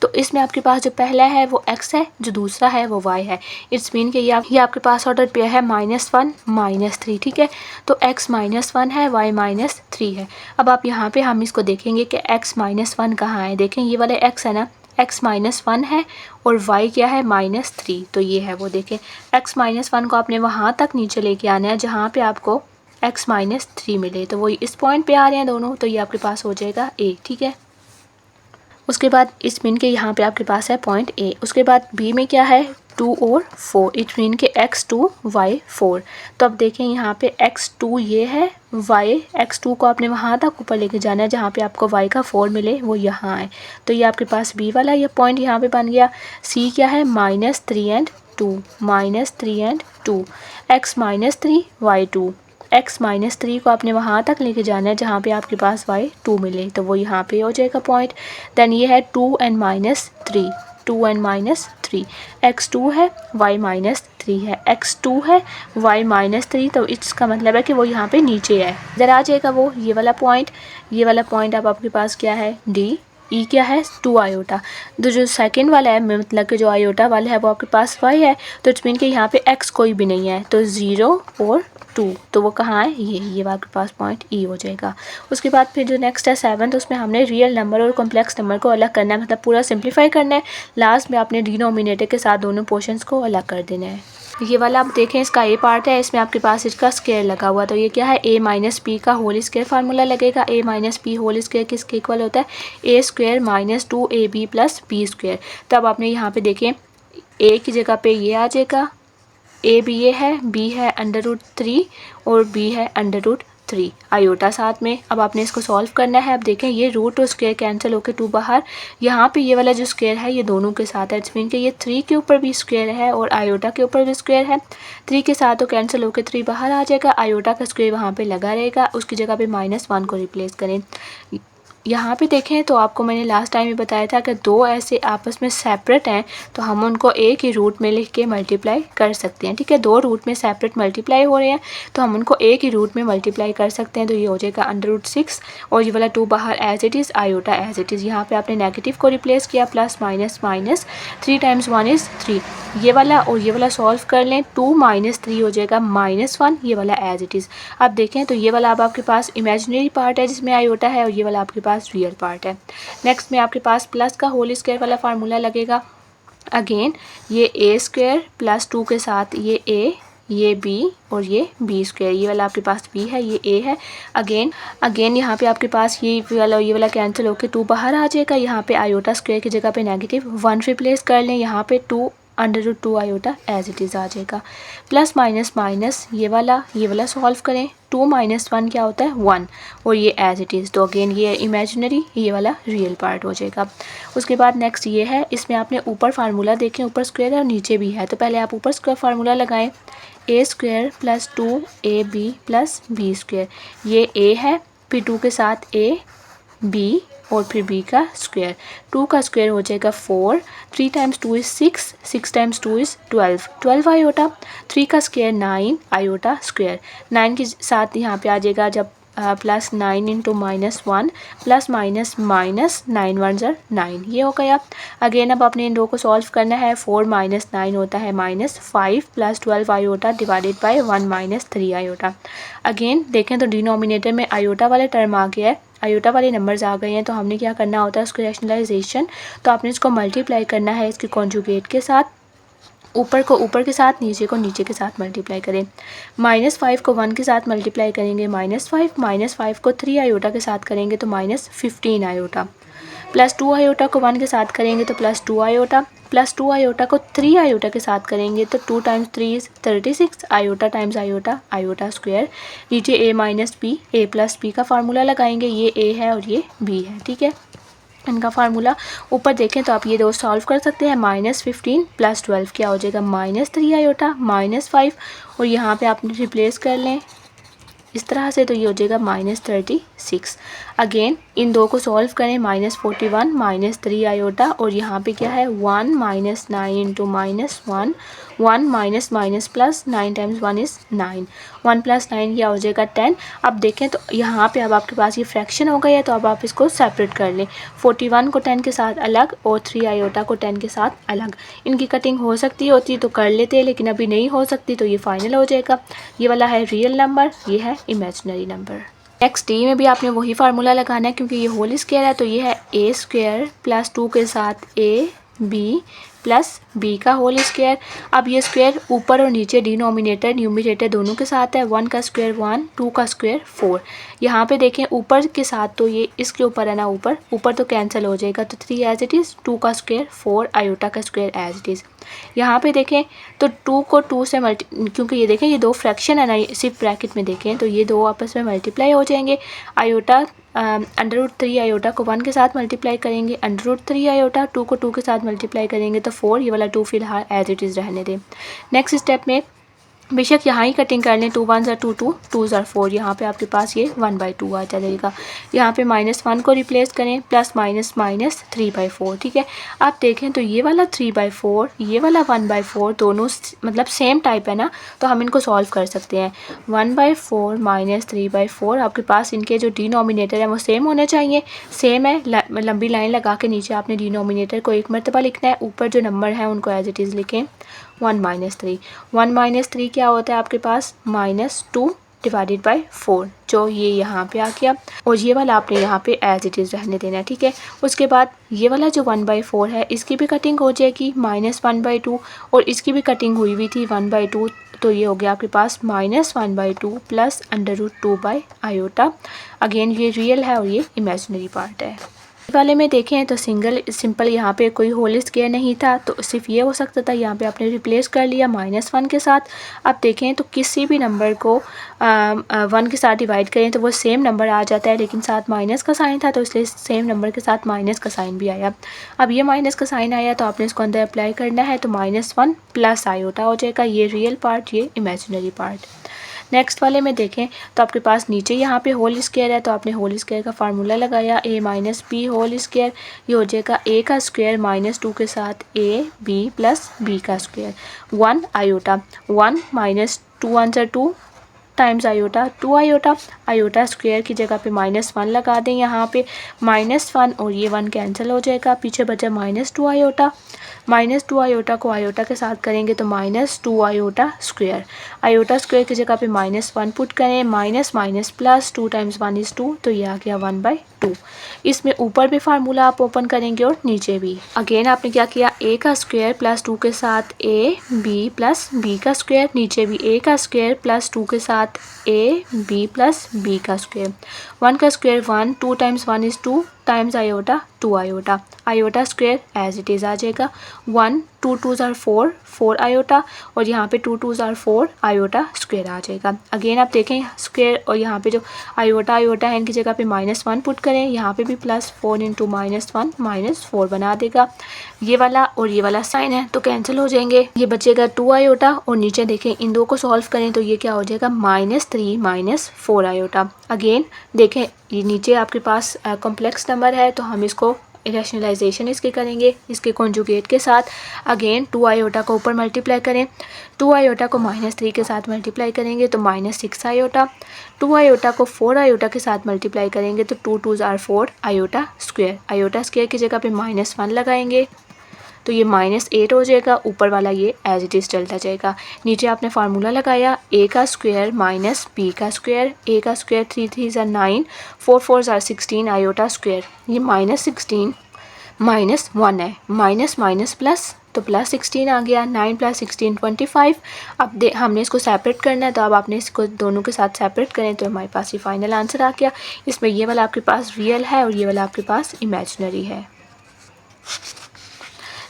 तो इसमें आपके पास जो पहला है वो x है, जो दूसरा है वो y है। इट्स मीन कि ये आपके पास ऑर्डर पे है -1 -3, ठीक है। तो x -1 है, y -3 है। अब आप यहाँ पे हम इसको देखेंगे कि x -1 कहाँ है। देखें ये वाला x है ना, x -1 है और y क्या है -3, तो ये है वो। देखें x -1 को आपने वहाँ तक नीचे लेके आना है जहाँ पे आपको x -3 मिले, तो वो इस पॉइंट पे आ रहे हैं दोनों, तो ये आपके पास हो जाएगा a, ठीक है। उसके बाद इस मीन के यहाँ पे आपके पास है पॉइंट ए। उसके बाद बी में क्या है 2 और 4, इट मीन के x2 y4। तो अब देखें यहाँ पे x2 ये है, x2 को आपने वहाँ तक ऊपर लेके जाना है जहाँ पे आपको y का 4 मिले, वो यहाँ है। तो ये आपके पास बी वाला ये पॉइंट यहाँ पे बन गया। सी क्या है -3 and 2, -3 and 2, x -3 y2, x -3 को आपने वहाँ तक लेके जाना है जहाँ पे आपके पास y2 मिले, तो वो यहाँ पे हो जाएगा पॉइंट। देन ये है 2 and -3, 2 and -3, x2 है y -3 है, x2 है y -3, तो इसका मतलब है कि वो यहाँ पे नीचे है। इधर आ जाएगा वो ये वाला पॉइंट अब आपके पास क्या है D, ई क्या है 2 आयोटा। तो जो सेकंड वाला है मतलब कि जो आयोटा वाला है वो आपके पास y है, तो इट्स मीन कि यहाँ पे x कोई भी नहीं है, तो 0 और 2, तो वो कहाँ है ये आपके पास पॉइंट ई हो जाएगा। उसके बाद फिर जो नेक्स्ट है 7, तो उसमें हमने रियल नंबर और कॉम्प्लेक्स नंबर को अलग करना है, मतलब पूरा सिंप्लीफाई करना है। लास्ट में आपने डिनोमिनेटर के साथ दोनों पोर्शंस को अलग कर देना है। ये वाला आप देखें इसका ए पार्ट है, इसमें आपके पास इसका स्क्वायर लगा हुआ, तो ये क्या है a माइनस पी का होल स्क्वायर फार्मूला लगेगा। a minus P whole square किसके इक्वल होता है a square -2ab plus b square. तब आपने यहाँ पे देखें a की जगह पे ये आ जाएगा, a भी ये है, b है √3 और b है √3 आयोटा साथ में। अब आपने इसको सॉल्व करना है। अब देखें ये रूट और स्क्वायर कैंसिल होकर 2 बाहर, यहाँ पे ये वाला जो स्क्वायर है ये दोनों के साथ है, इट्स मीन कि ये 3 के ऊपर भी स्क्वायर है और आयोटा के ऊपर भी स्क्वायर है। 3 के साथ तो कैंसिल होकर 3 बाहर आ जाएगा, आयोटा का स्क्वायर वहाँ पे लगा रहेगा, उसकी जगह पे -1 को रिप्लेस करें। यहाँ पे देखें तो आपको मैंने लास्ट टाइम ही बताया था कि दो ऐसे आपस में सेपरेट हैं तो हम उनको एक ही रूट में लिख के मल्टीप्लाई कर सकते हैं, ठीक है। दो रूट में सेपरेट मल्टीप्लाई हो रहे हैं तो हम उनको एक ही रूट में मल्टीप्लाई कर सकते हैं, तो ये हो जाएगा √6 और ये वाला 2 बाहर as it is, iota as it is. यहाँ पे आपने नेगेटिव को रिप्लेस किया, प्लस माइनस माइनस, 3 × 1 = 3, ये वाला और ये वाला सॉल्व कर लें, 2 - 3 हो जाएगा -1, ये वाला एज इट इज़। अब देखें तो ये वाला अब आपके पास इमेजिनरी पार्ट है जिसमें आयोटा है और ये वाला आपके पास रियल पार्ट है। नेक्स्ट में आपके पास प्लस का होल स्क्वायर वाला फार्मूला लगेगा। अगेन ये a स्क्वायर प्लस 2 के साथ ये a, ये b और ये b स्क्वायर, ये वाला आपके पास b है, ये a है। अगेन यहाँ पे आपके पास ये वाला कैंसिल होकर 2 बाहर आ जाएगा। यहाँ पे आयोटा स्क्वायर की जगह पे -1 रिप्लेस कर लें, यहाँ पे 2 √2 आयोटा एज इट इज़ आ जाएगा। प्लस माइनस माइनस ये वाला सॉल्व करें, 2 - 1 क्या होता है 1 और ये एज इट इज़, तो अगेन ये इमेजिनरी, ये वाला रियल पार्ट हो जाएगा। उसके बाद नेक्स्ट ये है, इसमें आपने ऊपर फार्मूला देखें, ऊपर स्क्वायर है और नीचे भी है, तो पहले आप ऊपर स्क्वायर फार्मूला लगाएं, a square plus 2ab plus b square, ये a है, फिर 2 के साथ a, b और फिर b का स्क्वायर, 2 का स्क्वायर हो जाएगा 4, 3 × 2 = 6, 6 × 2 = 12, 12 आयोटा, 3 का स्क्वायर 9 आयोटा स्क्वायर, 9 के साथ यहाँ पे आ जाएगा जब +9 × -1 प्लस माइनस माइनस 9 × 1 = 9, ये हो गया। अगेन अब आपने इन दो को सॉल्व करना है, 4 - 9 होता है -5 plus 12 iota divided by 1 - 3 iota. Again देखें तो डिनोमिनेटर में आयोटा वाला टर्म आ गया है, आयोटा वाले नंबर्स आ गए हैं, तो हमने क्या करना होता है उसको रैशनलाइजेशन, तो आपने इसको मल्टीप्लाई करना है इसके कॉन्जुगेट के साथ, ऊपर को ऊपर के साथ, नीचे को नीचे के साथ मल्टीप्लाई करें। -5 को 1 के साथ मल्टीप्लाई करेंगे -5, -5 को 3 आयोटा के साथ करेंगे तो -15 आयोटा, +2 आयोटा को 1 के साथ करेंगे तो +2 आयोटा, +2 आयोटा को 3 आयोटा के साथ करेंगे तो 2 × 3 = 36 iota times iota, iota square, नीचे a - b, a + b का फार्मूला लगाएंगे, ये a है और ये b है, ठीक है। इनका फार्मूला ऊपर देखें तो आप ये दो सॉल्व कर सकते हैं। -15 + 12 क्या हो जाएगा, -3 आयोटा -5, और यहाँ पे आपने रिप्लेस कर लें इस तरह से, तो ये हो जाएगा -36। अगेन इन दो को सॉल्व करें, -41 -3 आयोटा, और यहाँ पे क्या है 1 - 9 × -1 1 minus minus plus 9 times 1 is 9, 1 + 9 क्या हो जाएगा 10। अब देखें तो यहाँ पे अब आपके पास ये फ्रैक्शन हो गई है, तो अब आप इसको सेपरेट कर लें। 41 को 10 के साथ अलग और 3 आयोटा को 10 के साथ अलग। इनकी कटिंग हो सकती होती तो कर लेते, लेकिन अभी नहीं हो सकती, तो ये फाइनल हो जाएगा। ये वाला है रियल नंबर, ये है इमेजिनरी नंबर। नेक्स्ट डी में भी आपने वही फार्मूला लगाना है, क्योंकि ये होल स्क्वायर है, तो ये है a² + 2 के साथ ab प्लस बी का होल स्क्वायर। अब ये स्क्वायर ऊपर और नीचे डिनोमिनेटर न्यूमरेटर दोनों के साथ है। 1 का स्क्वायर 1, 2 का स्क्वायर 4। यहाँ पे देखें ऊपर के साथ तो ये इसके ऊपर है ना, ऊपर तो कैंसिल हो जाएगा, तो 3 एज इट इज़, 2 का स्क्वायर 4, आयोटा का स्क्वायर एज इट इज़। यहाँ पे देखें तो 2 को 2 से क्योंकि ये देखें ये दो फ्रैक्शन है ना, सिर्फ ब्रैकेट में देखें तो ये दो आपस में मल्टीप्लाई हो जाएंगे। आयोटा √3 आयोटा को 1 के साथ मल्टीप्लाई करेंगे, √3 आयोटा 2 को 2 के साथ मल्टीप्लाई करेंगे तो 4, ये वाला 2 फिलहाल एज इट इज़ रहने दें। नेक्स्ट स्टेप में बेशक यहाँ ही कटिंग कर लें, 2 × 1 = 2, 2 × 2 = 4, यहाँ पे आपके पास ये 1/2 आ जाएगा। यहाँ पे -1 को रिप्लेस करें, प्लस माइनस माइनस 3/4, ठीक है। आप देखें तो ये वाला 3/4, ये वाला 1/4, दोनों मतलब सेम टाइप है ना, तो हम इनको सॉल्व कर सकते हैं। 1/4 - 3/4, आपके पास इनके जो डिनोमिनेटर है वो सेम होने चाहिए। सेम है, लंबी लाइन लगा के नीचे आपने डिनोमिनेटर को एक मरतबा लिखना है, ऊपर जो नंबर है उनको एज इट इज़ लिखें। 1 - 3, 1 - 3 क्या होता है आपके पास -2 / 4, जो ये यहाँ पे आ गया, और ये वाला आपने यहाँ पे एज इट इज़ रहने देना है, ठीक है। उसके बाद ये वाला जो 1/4 है इसकी भी कटिंग हो जाएगी -1/2, और इसकी भी कटिंग हुई हुई थी 1/2, तो ये हो गया आपके पास -1/2 प्लस √2 आयोटा। अगेन ये रियल है और ये इमेजिनरी पार्ट है। वाले में देखें तो सिंपल यहाँ पे कोई होल स्क्वायर नहीं था, तो सिर्फ ये हो सकता था, यहाँ पे आपने रिप्लेस कर लिया -1 के साथ। अब देखें तो किसी भी नंबर को 1 के साथ डिवाइड करें तो वो सेम नंबर आ जाता है, लेकिन साथ माइनस का साइन था, तो इसलिए सेम नंबर के साथ माइनस का साइन भी आया। अब ये माइनस का साइन आया तो आपने इसको अंदर अप्लाई करना है, तो -1 प्लस आयोटा हो जाएगा। ये रियल पार्ट, ये इमेजिनरी पार्ट। नेक्स्ट वाले में देखें तो आपके पास नीचे यहाँ पे होल स्क्वायर है, तो आपने होल स्क्वायर का फार्मूला लगाया, a - b होल स्क्वायर, ये हो जाएगा a का स्क्वायर -2 के साथ ab प्लस b का square. 1 iota, 1 - 2 × 2 times iota, 2 iota, iota square की जगह पे -1 लगा दें, यहाँ पे -1 और ये 1 कैंसिल हो जाएगा, पीछे बचा -2 आयोटा। -2 आयोटा को आयोटा के साथ करेंगे तो -2 आयोटा स्क्वायर, आयोटा स्क्वायर की जगह पे -1 पुट करें, माइनस माइनस प्लस 2 टाइम्स 1 = 2, तो ये आ गया 1/2। इसमें ऊपर भी फार्मूला आप ओपन करेंगे और नीचे भी। अगेन आपने क्या किया, a का स्क्वायर प्लस 2 के साथ ab प्लस b का स्क्वायर, नीचे भी a का स्क्वायर प्लस 2 के साथ ab प्लस b का स्क्वायर। 1 का square 1, 2 times 1 = 2 times iota 2 iota, iota square as it is आ जाएगा। 1, 2 × 2 = 4, 4 आयोटा, और यहाँ पे 2 × 2 = 4 आयोटा स्क्वायर आ जाएगा। अगेन आप देखें स्क्वायर, और यहाँ पे जो आयोटा आयोटा है इनकी जगह पे -1 पुट करें, यहाँ पे भी +4 × -1 -4 बना देगा। ये वाला और ये वाला साइन है तो कैंसिल हो जाएंगे, ये बचेगा 2 आयोटा, और नीचे देखें इन दो को सॉल्व करें तो ये क्या हो जाएगा -3 - 4 आयोटा। अगेन देखें ये नीचे आपके पास कॉम्प्लेक्स नंबर है, तो हम इसको रैशनलाइजेशन इसके करेंगे इसके कॉन्जुगेट के साथ। अगेन 2 आयोटा को ऊपर मल्टीप्लाई करें, 2 आयोटा को -3 के साथ मल्टीप्लाई करेंगे तो -6 आयोटा, 2 आयोटा को 4 आयोटा के साथ मल्टीप्लाई करेंगे तो 2 × 2 = 4 आयोटा स्क्वायर, आयोटा स्क्वायर की जगह पे -1 लगाएंगे तो ये -8 हो जाएगा, ऊपर वाला ये एज इट इज़ चलता जाएगा। नीचे आपने फार्मूला लगाया, a का स्क्वायर माइनस b का स्क्वायर, a का स्क्वायर 3 × 3 = 9, 4 × 4 = 16 आयोटा स्क्वायर, ये -16 -1 है, माइनस माइनस प्लस तो +16 आ गया, 9 + 16 25। अब हमने इसको सेपरेट करना है, तो अब आपने इसको दोनों के साथ सेपरेट करें तो हमारे पास ये फाइनल आंसर आ गया। इसमें ये वाला आपके पास रियल है और ये वाला आपके पास इमेजिनरी है।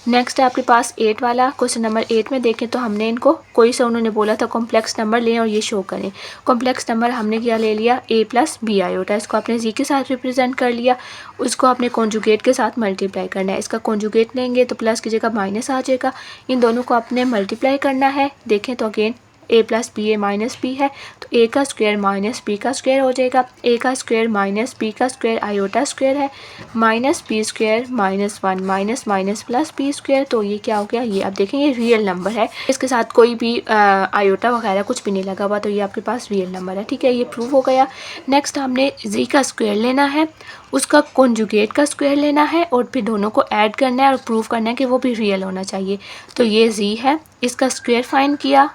नेक्स्ट है आपके पास 8 वाला क्वेश्चन नंबर 8 में देखें तो हमने इनको कोई सा उन्होंने बोला था कॉम्प्लेक्स नंबर लें और ये शो करें। कॉम्प्लेक्स नंबर हमने क्या ले लिया a प्लस बी आयोटा, इसको आपने जी के साथ रिप्रेजेंट कर लिया, उसको आपने कॉन्जुगेट के साथ मल्टीप्लाई करना है। इसका कॉन्जुगेट लेंगे तो प्लस की जगह माइनस आ जाएगा, इन दोनों को आपने मल्टीप्लाई करना है। देखें तो again a plus B A minus B है तो a का स्क्वायर माइनस b का स्क्वायर हो जाएगा, a का स्क्वायर माइनस b का स्क्वायर आयोटा स्क्वायर है, minus B square minus 1 minus minus plus B square, तो ये क्या हो गया, ये अब देखें ये रियल नंबर है, इसके साथ कोई भी आयोटा वगैरह कुछ भी नहीं लगा हुआ, तो ये आपके पास रियल नंबर है। ठीक है, ये प्रूव हो गया। नेक्स्ट हमने z का स्क्वायर लेना है, उसका कॉन्जुगेट का स्क्वायर लेना है और फिर दोनों को ऐड करना है और प्रूव करना है कि वो भी रियल होना चाहिए। तो ये z है, इसका स्क्वायर फाइंड किया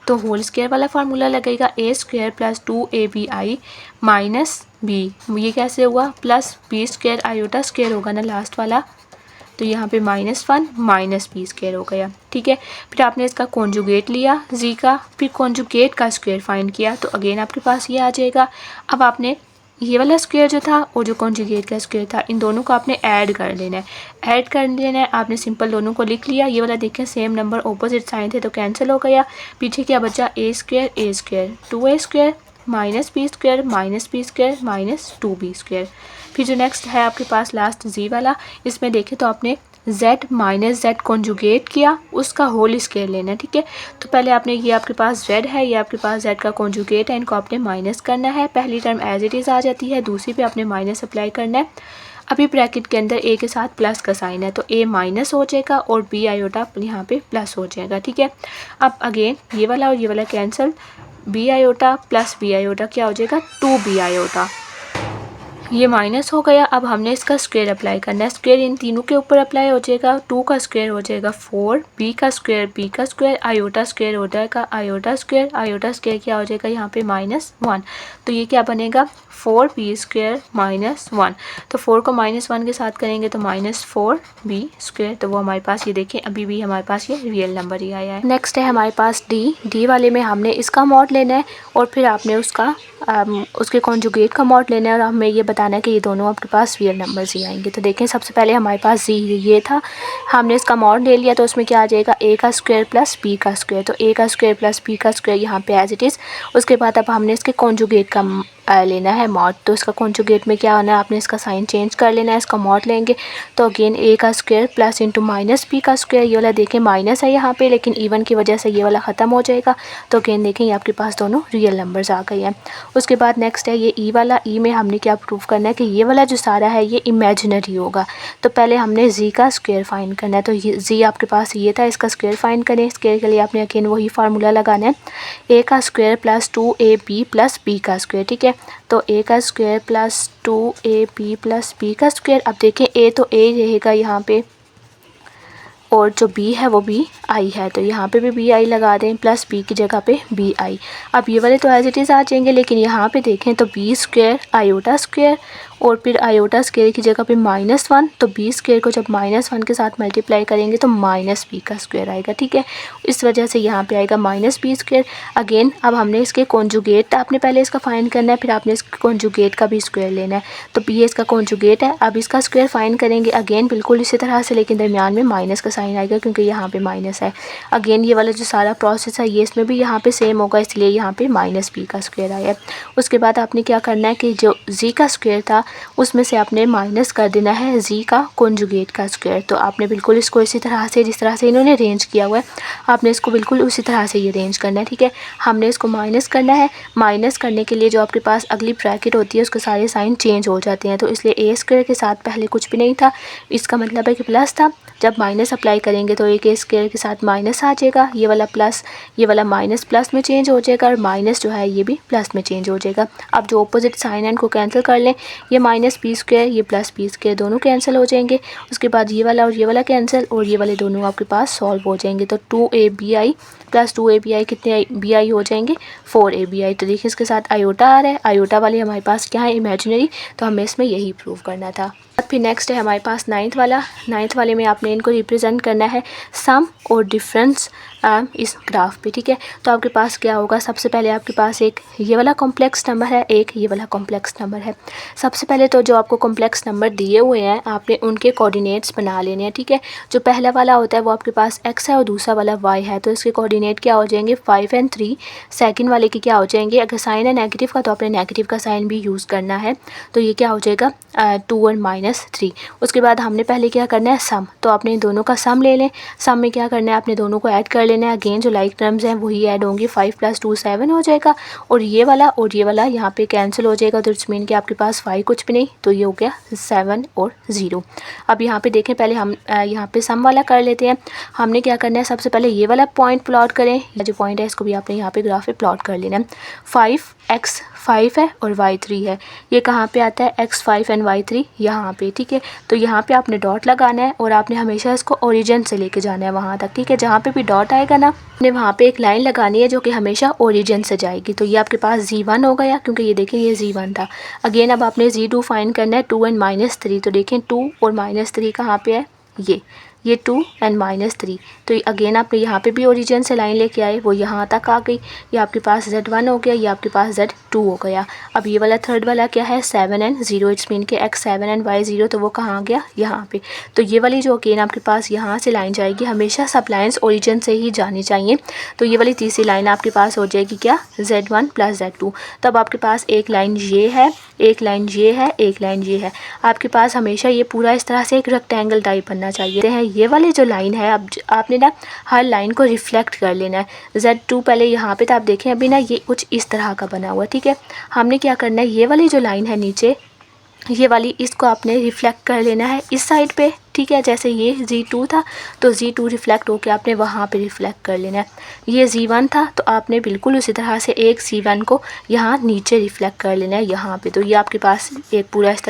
तो होल स्क्वायर वाला फार्मूला लगेगा a square plus 2abi minus B, ये कैसे हुआ, plus B square iota square होगा ना लास्ट वाला, तो यहाँ पे -1 माइनस बी स्क्वायर हो गया। ठीक है, फिर आपने इसका कॉन्जुगेट लिया z का, फिर कॉन्जुगेट का स्क्वायर फाइंड किया तो अगेन आपके पास ये आ जाएगा। अब आपने ये वाला स्क्वायर जो था और जो कॉन्जुगेट का स्क्वायर था, इन दोनों को आपने ऐड कर लेना है। ऐड कर लेना है आपने, सिंपल दोनों को लिख लिया। ये वाला देखें सेम नंबर ऑपोजिट साइन थे तो कैंसिल हो गया, पीछे क्या बचा a square 2a square minus B square minus B square minus 2b square. फिर जो नेक्स्ट है आपके पास लास्ट z वाला, इसमें देखें तो आपने z माइनस जेड कॉन्जुगेट किया, उसका होल स्क्वायर लेना है। ठीक है, तो पहले आपने ये आपके पास z है, ये आपके पास z का कॉन्जुगेट है, इनको आपने माइनस करना है। पहली टर्म एज इट इज़ आ जाती है, दूसरी पे आपने माइनस अप्लाई करना है। अभी ब्रैकेट के अंदर a के साथ प्लस का साइन है तो a माइनस हो जाएगा और b आयोटा यहाँ पे प्लस हो जाएगा। ठीक है, अब अगेन ये वाला और ये वाला cancel, b iota plus b iota क्या हो जाएगा 2b आयोटा, ये माइनस हो गया। अब हमने इसका स्क्वायर अप्लाई करना है, स्क्वायर इन तीनों के ऊपर अप्लाई हो जाएगा, 2 का स्क्वायर हो जाएगा 4, b का स्क्वायर आयोटा स्क्वायर हो जाएगा आयोटा स्क्वायर क्या हो जाएगा यहाँ पे -1, तो ये क्या बनेगा 4b स्क्वायर -1, तो 4 को -1 के साथ करेंगे तो -4b स्क्वायर, तो वो हमारे पास ये देखें अभी भी हमारे पास ये रियल नंबर ही आया है। नेक्स्ट है हमारे पास डी वाले में हमने इसका मॉड लेना है और फिर आपने उसके कॉन्जुगेट का मॉड लेना है और हमें ये बताना है कि ये दोनों आपके पास रियल नंबर्स ही आएंगे। तो देखें सबसे पहले हमारे पास ये था, हमने इसका मॉड ले लिया तो उसमें क्या आ जाएगा a का स्क्वायर प्लस b का स्क्वायर, तो a का स्क्वायर प्लस b का स्क्वायर यहाँ पे एज इट इज़। उसके बाद अब हमने इसके कॉन्जुगेट का लेना है मॉड, तो इसका कॉन्जुगेट में क्या होना है, आपने इसका साइन चेंज कर लेना है, इसका मॉड लेंगे तो अगेन a का square plus into minus b का स्क्वायर, ये वाला देखें माइनस है यहाँ पे लेकिन इवन की वजह से ये वाला ख़त्म हो जाएगा, तो अगेन देखें ये आपके पास दोनों रियल नंबर्स आ गए हैं। उसके बाद नेक्स्ट है ये ई वाला, ई में हमने क्या प्रूव करना है कि ये वाला जो सारा है ये इमेजिनरी होगा, तो पहले हमने जी का स्क्वायर फाइंड करना है, तो ये जी आपके पास ये था, इसका स्क्वायर फाइंड करें। स्क्वायर के लिए आपने अगेन वही फार्मूला लगाना है, a का square plus 2ab plus b का स्क्वायर। ठीक है, तो a का square plus 2ab plus b का स्क्वायर, अब देखें a तो a रहेगा यहाँ पे और जो b है वो b i है, तो यहाँ पे भी b i लगा दें, प्लस b की जगह पे b i। अब ये वाले तो एज इट इज़ आ जाएंगे लेकिन यहाँ पे देखें तो b स्क्वायर आयोटा स्क्वायर और फिर आयोटा स्क्वायर की जगह पे -1, तो b स्क्वायर को जब -1 के साथ मल्टीप्लाई करेंगे तो माइनस b का स्क्वायर आएगा। ठीक है, इस वजह से यहाँ पे आएगा -b स्क्वायर। अगेन अब हमने इसके कॉन्जुगेट, आपने पहले इसका फाइंड करना है, फिर आपने इसके कॉन्जुगेट का भी स्क्वायर लेना है, तो b इसका कॉन्जुगेट है, अब इसका स्क्वायर फाइंड करेंगे अगेन बिल्कुल इसी तरह से, लेकिन दरमियान में माइनस का साइन आएगा क्योंकि यहाँ पे माइनस है। अगेन ये वाला जो सारा प्रोसेस है ये इसमें भी यहाँ पे सेम होगा, इसलिए यहाँ पे -b का स्क्वायर आया है। उसके बाद आपने क्या करना है कि जो z का स्क्वायर था उसमें से आपने माइनस कर देना है z का कॉन्जुगेट का स्क्वायर, तो आपने बिल्कुल इसको इसी तरह से, जिस तरह से इन्होंने अरेंज किया हुआ है आपने इसको बिल्कुल उसी तरह से ये अरेंज करना है। ठीक है, हमने इसको माइनस करना है, माइनस करने के लिए जो आपके पास अगली ब्रैकेट होती है उसके सारे साइन चेंज हो जाते हैं, तो इसलिए a स्क्वायर के साथ पहले कुछ भी नहीं था, इसका मतलब है कि प्लस था, जब माइनस अप्लाई करेंगे तो एक स्क्वायर के साथ माइनस आ जाएगा, ये वाला प्लस, ये वाला माइनस प्लस में चेंज हो जाएगा और माइनस जो है ये भी प्लस में चेंज हो जाएगा। अब जो अपोजिट साइन है इनको कैंसिल कर लें, ये -b स्क्वायर ये प्लस b स्क्वायर दोनों कैंसिल हो जाएंगे। उसके बाद ये वाला और ये वाला कैंसिल और ये वाले दोनों आपके पास सॉल्व हो जाएंगे, तो 2abi प्लस 2abi कितने bi हो जाएंगे 4abi। तो देखिए इसके साथ आयोटा आ रहा है, आयोटा वाले हमारे पास क्या है इमेजिनरी, तो हमें इसमें यही प्रूव करना था। फिर नेक्स्ट है हमारे पास नाइन्थ वाले में आपने इनको रिप्रेजेंट करना है सम और डिफरेंस इस ग्राफ पे। ठीक है, तो आपके पास क्या होगा, सबसे पहले आपके पास एक ये वाला कॉम्प्लेक्स नंबर है, एक ये वाला कॉम्प्लेक्स नंबर है। सबसे सबसे पहले तो जो आपको कॉम्प्लेक्स नंबर दिए हुए हैं आपने उनके कोऑर्डिनेट्स बना लेने हैं, ठीक है। जो पहला वाला होता है वो आपके पास x है और दूसरा वाला y है, तो इसके कोऑर्डिनेट क्या हो जाएंगे 5 और 3। सेकंड वाले के क्या हो जाएंगे, अगर साइन है नेगेटिव का तो आपने नेगेटिव का साइन भी यूज़ करना है, तो ये क्या हो जाएगा 2 और -3। उसके बाद हमने पहले क्या करना है सम, तो आपने इन दोनों का सम ले लें। सम में क्या करना है आपने दोनों को ऐड कर लेना है। अगेन जो लाइक टर्म्स हैं वही ऐड होंगे, 5 + 2 7 हो जाएगा और ये वाला यहाँ पे कैंसिल हो जाएगा, तो इट्स मीन कि आपके पास 5 कुछ भी नहीं, तो ये हो गया 7 और 0। अब यहाँ पे देखें, पहले हम यहाँ पे सम वाला कर लेते हैं। हमने क्या करना है, सबसे पहले ये वाला पॉइंट प्लॉट करें, जो पॉइंट है इसको भी आपने यहाँ पे ग्राफ पे प्लॉट कर लेना है। 5x 5 है और y 3 है, ये कहाँ पे आता है x 5 एंड y 3 यहाँ पे, ठीक है। तो यहाँ पे आपने डॉट लगाना है और आपने हमेशा इसको ओरिजिन से लेके जाना है वहाँ तक, ठीक है। जहाँ पे भी डॉट आएगा ना आपने वहाँ पे एक लाइन लगानी है जो कि हमेशा ओरिजिन से जाएगी। तो ये आपके पास z1 हो गया, क्योंकि ये देखें ये z1 था। अगेन अब आपने z2 फाइंड करना है, 2 और -3। तो देखें 2 और -3 कहाँ पे है, ये 2 और -3। तो अगेन आपने यहाँ पे भी ओरिजिन से लाइन लेके आए, वो यहाँ तक आ गई। ये आपके पास z1 हो गया, ये आपके पास z2 हो गया। अब ये वाला थर्ड वाला क्या है 7 और 0, इट्स मीन के x 7 और y 0, तो वो कहाँ आ गया यहाँ पे। तो ये वाली जो अगेन आपके पास यहाँ से लाइन जाएगी, हमेशा सब लाइन्स ओरिजिन से ही जानी चाहिए। तो ये वाली तीसरी लाइन आपके पास हो जाएगी क्या z1 + z2। तब आपके पास एक लाइन ये है, एक लाइन ये है, एक लाइन ये है। आपके पास हमेशा ये पूरा इस तरह से एक रेक्टेंगल टाइप बनना चाहिए। ये वाली जो लाइन है, अब आपने ना हर लाइन को रिफ्लेक्ट कर लेना है। z2 पहले यहाँ पे था, आप देखें अभी ना ये कुछ इस तरह का बना हुआ, ठीक है। हमने क्या करना है, ये वाली जो लाइन है नीचे, ये वाली इसको आपने रिफ्लेक्ट कर लेना है इस साइड पे, ठीक है। जैसे ये z2 था तो z2 रिफ्लेक्ट होकर आपने वहाँ पे रिफ्लेक्ट कर लेना है। ये z1 था तो आपने बिल्कुल उसी तरह से एक z1 को यहाँ नीचे रिफ्लेक्ट कर लेना है यहाँ पे। तो ये आपके पास एक पूरा इस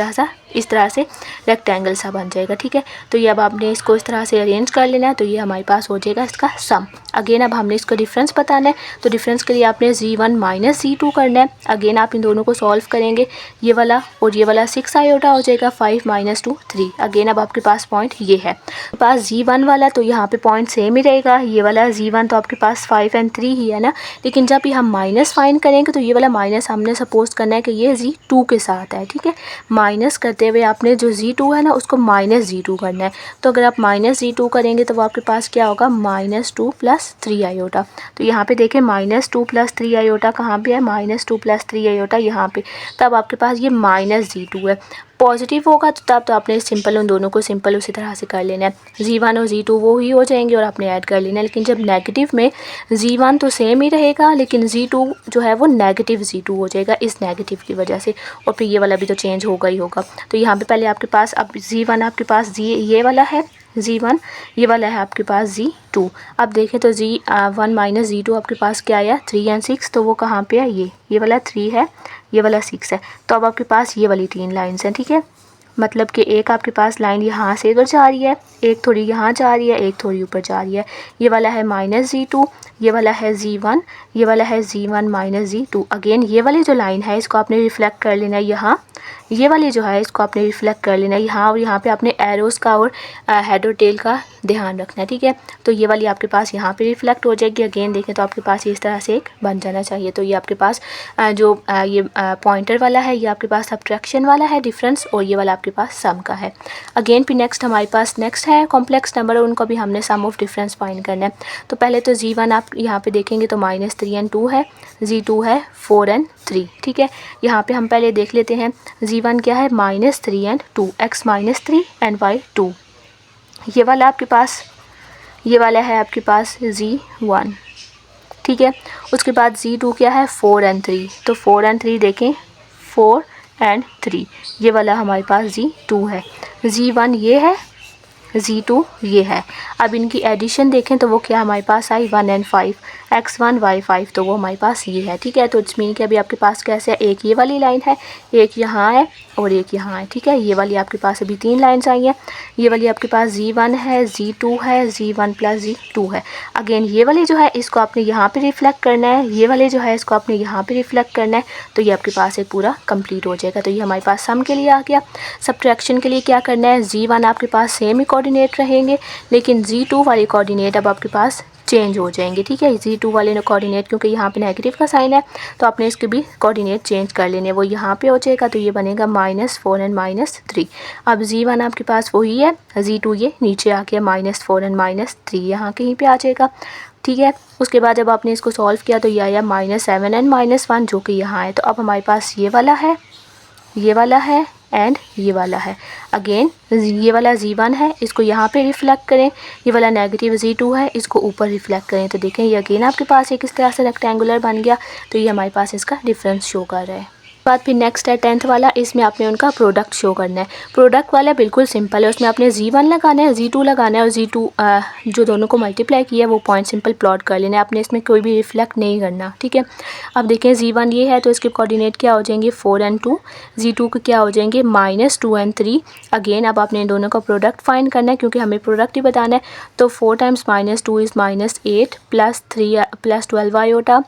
तरह से रेक्टेंगल सा बन जाएगा, ठीक है। तो ये अब आपने इसको इस तरह से अरेंज कर लेना है, तो ये हमारे पास हो जाएगा इसका सम। अगेन अब हमने इसको डिफरेंस बताना है, तो डिफरेंस के लिए आपने z1 - z2 करना है। अगेन आप इन दोनों को सॉल्व करेंगे, ये वाला और ये वाला 6 आयोटा हो जाएगा, 5 - 2 3। अगेन अब आपके पास पॉइंट ये है, आपके पास z1 वाला तो यहाँ पे पॉइंट सेम ही रहेगा। ये वाला z1 तो आपके पास 5 और 3 ही है ना, लेकिन जब भी हम माइनस फाइंड करेंगे तो ये वाला माइनस हमने सपोज करना है कि ये z2 के साथ है, ठीक है। माइनस करते हुए आपने जो z2 है ना उसको -z2 करना है। तो अगर आप -z2 करेंगे तो वो आपके पास क्या होगा -2 + 3 आयोटा। तो यहाँ पे देखें -2 + 3 आयोटा कहाँ पे है, -2 + 3 आयोटा यहाँ पे। तब आपके पास ये -z2 है। पॉजिटिव होगा तो तब तो आपने सिंपल उन दोनों को सिंपल उसी तरह से कर लेना है। z1 और z2 वो ही हो जाएंगे और आपने ऐड कर लेना है। लेकिन जब नेगेटिव में z1 तो सेम ही रहेगा, लेकिन z2 जो है वो नेगेटिव z2 हो जाएगा इस नेगेटिव की वजह से, और फिर ये वाला भी तो चेंज होगा ही होगा। तो यहाँ पे पहले आपके पास अब z1 आपके पास ये वाला है z1, ये वाला है आपके पास z2। अब देखें तो z1 - z2 आपके पास क्या आया 3 और 6, तो वो कहाँ पे है, ये वाला 3 है, ये वाला 6 है। तो अब आपके पास ये वाली 3 लाइन्स हैं, ठीक है। मतलब कि एक आपके पास लाइन यहाँ से इधर जा रही है, एक थोड़ी यहाँ जा रही है, एक थोड़ी ऊपर जा रही है। ये वाला है -z2, ये वाला है z1, ये वाला है z1 - z2। अगेन ये वाली जो लाइन है इसको आपने रिफ्लेक्ट कर लेना है यहाँ, ये वाली जो है इसको आपने रिफ्लेक्ट कर लेना है यहाँ, और यहाँ पे आपने एरोज़ का और हेड और टेल का ध्यान रखना है, ठीक है। तो ये वाली आपके पास यहाँ पे रिफ्लेक्ट हो जाएगी। अगेन देखें तो आपके पास इस तरह से एक बन जाना चाहिए। तो ये आपके पास जो ये पॉइंटर वाला है ये आपके पास सब्ट्रैक्शन वाला है डिफरेंस, और ये वाला आपके पास सम का है। अगेन फिर नेक्स्ट हमारे पास नेक्स्ट है कॉम्प्लेक्स नंबर, और उनको भी हमने सम ऑफ डिफरेंस फाइंड करना है। तो पहले तो z1 आप यहाँ पे देखेंगे तो -3 और 2 है, z2 है 4 और 3, ठीक है। यहाँ पे हम पहले देख लेते हैं z1 क्या है -3 और 2, x -3 एंड y 2। ये वाला आपके पास ये वाला है आपके पास z1, ठीक है। उसके बाद z2 क्या है 4 और 3, तो 4 और 3 देखें 4 और 3, ये वाला हमारे पास z2 है। z1 ये है, z2 ये है। अब इनकी एडिशन देखें तो वो क्या हमारे पास आई 1 और 5, x1 y5, तो वो हमारे पास ये है, ठीक है। तो इट्स मीन कि अभी आपके पास कैसे है, एक ये वाली लाइन है, एक यहाँ है और एक यहाँ है, ठीक है। ये वाली आपके पास अभी 3 लाइन्स आई हैं। ये वाली आपके पास z1 है, z2 है, z1 + z2 है। अगेन ये वाली जो है इसको आपने यहाँ पे रिफ्लेक्ट करना है, ये वाले जो है इसको आपने यहाँ पे रिफ्लेक्ट करना है। तो ये आपके पास एक पूरा कंप्लीट हो जाएगा। तो ये हमारे पास सम के लिए आ गया। सब्ट्रैक्शन के लिए क्या करना है, z1 आपके पास सेम ही कोऑर्डिनेट रहेंगे, लेकिन Z2 वाले कोऑर्डिनेट अब आपके पास चेंज हो जाएंगे। ठीक है, Z2 वाले कोऑर्डिनेट क्योंकि यहाँ पे नेगेटिव का साइन है तो आपने इसके भी कोऑर्डिनेट चेंज कर लेने, वो यहाँ पे हो जाएगा तो ये बनेगा -4 एंड -3। अब Z1 आपके पास वही है, Z2 ये नीचे आ गया -4 एंड -3 यहाँ कहीं पे आ जाएगा। ठीक है, उसके बाद जब आपने इसको सॉल्व किया तो ये आया -7 एंड -1 जो कि यहाँ है। तो अब हमारे पास ये वाला है, ये वाला है एंड ये वाला है। अगेन ये वाला Z1 है, इसको यहाँ पे रिफ्लेक्ट करें, ये वाला नेगेटिव Z2 है, इसको ऊपर रिफ्लेक्ट करें तो देखें ये अगेन आपके पास एक इस तरह से रेक्टेंगुलर बन गया। तो ये हमारे पास इसका डिफरेंस शो कर रहा है। बाद फिर नेक्स्ट है 10th वाला, इसमें आपने उनका प्रोडक्ट शो करना है। प्रोडक्ट वाला बिल्कुल सिंपल है, उसमें आपने Z1 लगाना है, Z2 लगाना है और Z2 जो दोनों को मल्टीप्लाई किया है वो पॉइंट सिंपल प्लॉट कर लेना है, आपने इसमें कोई भी रिफ्लेक्ट नहीं करना। ठीक है, अब देखें Z1 ये है तो इसके कोऑर्डिनेट क्या हो जाएंगे 4 एंड 2, Z2 के क्या हो जाएंगे -2 एंड 3। अगेन अब आपने इन दोनों का प्रोडक्ट फाइंड करना है क्योंकि हमें प्रोडक्ट ही बताना है। तो 4 times -2 is -8 + 12 iota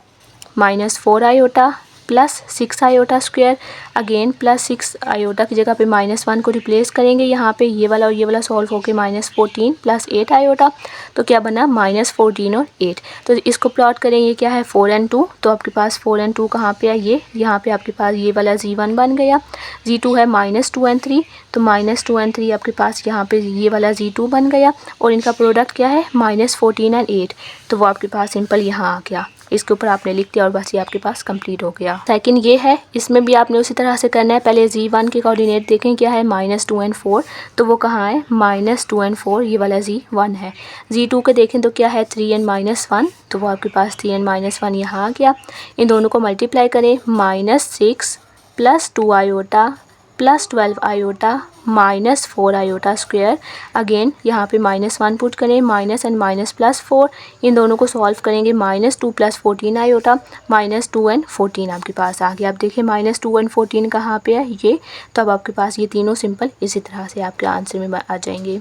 -4 iota +6 iota square. Again +6 iota की जगह पे -1 को रिप्लेस करेंगे, यहाँ पे ये वाला और ये वाला सॉल्व होके -14 + 8 आयोटा। तो क्या बना -14 और 8। तो इसको प्लॉट करें, ये क्या है 4 एंड 2, तो आपके पास 4 एंड 2 कहाँ पे है, ये यहाँ पे आपके पास ये वाला Z1 बन गया। Z2 है -2 एंड 3, तो -2 एंड 3 आपके पास यहाँ पे ये वाला Z2 बन गया और इनका प्रोडक्ट क्या है -14 एंड 8, तो वो आपके पास सिंपल यहाँ आ गया। इसके ऊपर आपने लिख दिया और बस ये आपके पास कंप्लीट हो गया। सेकंड ये है, इसमें भी आपने उसी तरह से करना है। पहले Z1 के कोऑर्डिनेट देखें क्या है -2 एंड 4, तो वो कहाँ है -2 एंड 4, ये वाला Z1 है। Z2 के देखें तो क्या है 3 एंड -1, तो वो आपके पास 3 एंड -1 यहाँ आ गया। इन दोनों को मल्टीप्लाई करें, -6 + 2 iota + 12 iota -4 iota square. Again यहाँ पे -1 पुट करें, माइनस एंड माइनस +4, इन दोनों को सॉल्व करेंगे, -2 + 14 आयोटा -2 एंड 14 आपके पास आ गया। अब देखिए -2 एंड 14 कहाँ पे है ये, तो अब आपके पास ये तीनों सिंपल इसी तरह से आपके आंसर में आ जाएंगे।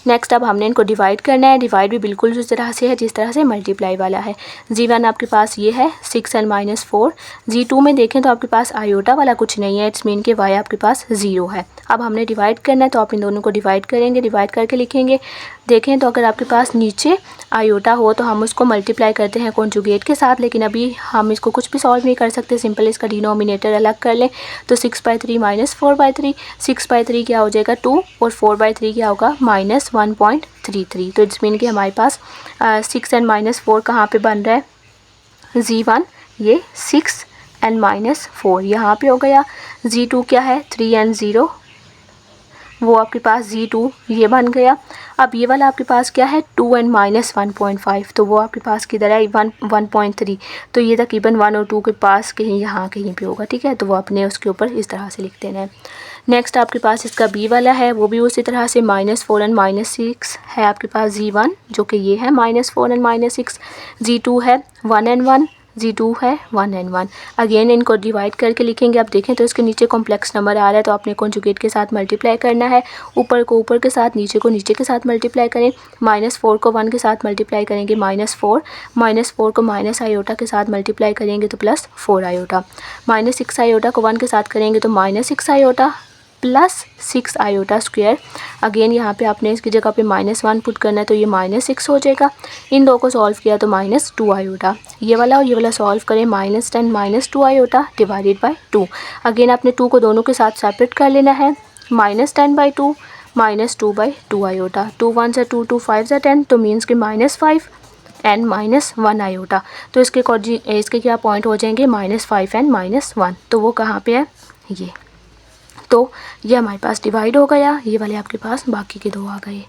नेक्स्ट अब हमने इनको डिवाइड करना है। डिवाइड भी बिल्कुल उस तरह से है जिस तरह से मल्टीप्लाई वाला है। Z1 आपके पास ये है 6 एंड -4। Z2 में देखें तो आपके पास आयोटा वाला कुछ नहीं है, इट्स मीन के y आपके पास 0 है। अब हमने डिवाइड करना है तो आप इन दोनों को डिवाइड करेंगे, डिवाइड करके लिखेंगे। देखें तो अगर आपके पास नीचे आयोटा हो तो हम उसको मल्टीप्लाई करते हैं कॉन्जुगेट के साथ, लेकिन अभी हम इसको कुछ भी सॉल्व नहीं कर सकते, सिंपल इसका डिनोमिनेटर अलग कर लें। तो 6/3 -4/3, 6/3 क्या हो जाएगा 2 और 4/3 क्या होगा -1.33। तो इट्स मीन कि हमारे पास 6 एंड -4 कहाँ पे बन रहा है, Z1 ये 6 एंड -4 यहाँ पे हो गया। Z2 क्या है 3 एंड 0, वो आपके पास Z2 ये बन गया। अब ये वाला आपके पास क्या है 2 एंड -1.5, तो वो आपके पास किधर है 1.3, तो ये तकरीबन 1 और 2 के पास कहीं यहाँ कहीं पे होगा। ठीक है, तो वो अपने उसके ऊपर इस तरह से लिख देना है। नेक्स्ट आपके पास इसका B वाला है, वो भी उसी तरह से -4 एंड -6 है आपके पास Z1 जो कि ये है -4 एंड -6, Z2 है 1 एंड 1, Z2 है 1 एंड 1। अगेन इनको डिवाइड करके लिखेंगे। आप देखें तो इसके नीचे कॉम्प्लेक्स नंबर आ रहा है तो आपने कॉन्जुगेट के साथ मल्टीप्लाई करना है, ऊपर को ऊपर के साथ, नीचे को नीचे के साथ मल्टीप्लाई करें। -4 को 1 के साथ मल्टीप्लाई करेंगे -4 को माइनस आयोटा के साथ मल्टीप्लाई करेंगे तो +4 आयोटा, -6 आयोटा को 1 के साथ करेंगे तो -6 आयोटा +6 आयोटा स्क्वायर। अगेन यहाँ पे आपने इसकी जगह पे -1 पुट करना है तो ये -6 हो जाएगा। इन दो को सॉल्व किया तो -2 आयोटा, ये वाला और ये वाला सॉल्व करें, -10 -2 आयोटा डिवाइडेड बाय 2। अगेन आपने 2 को दोनों के साथ सेपरेट कर लेना है, -10/2 -2/2 आयोटा, 2 1 2 2 5 10, तो मीन्स के -5 एंड -1 आयोटा। तो इसके क्या पॉइंट हो जाएंगे -5 एंड -1, तो वो कहाँ पे है ये। तो ये हमारे पास डिवाइड हो गया, ये वाले आपके पास बाकी के दो आ गए।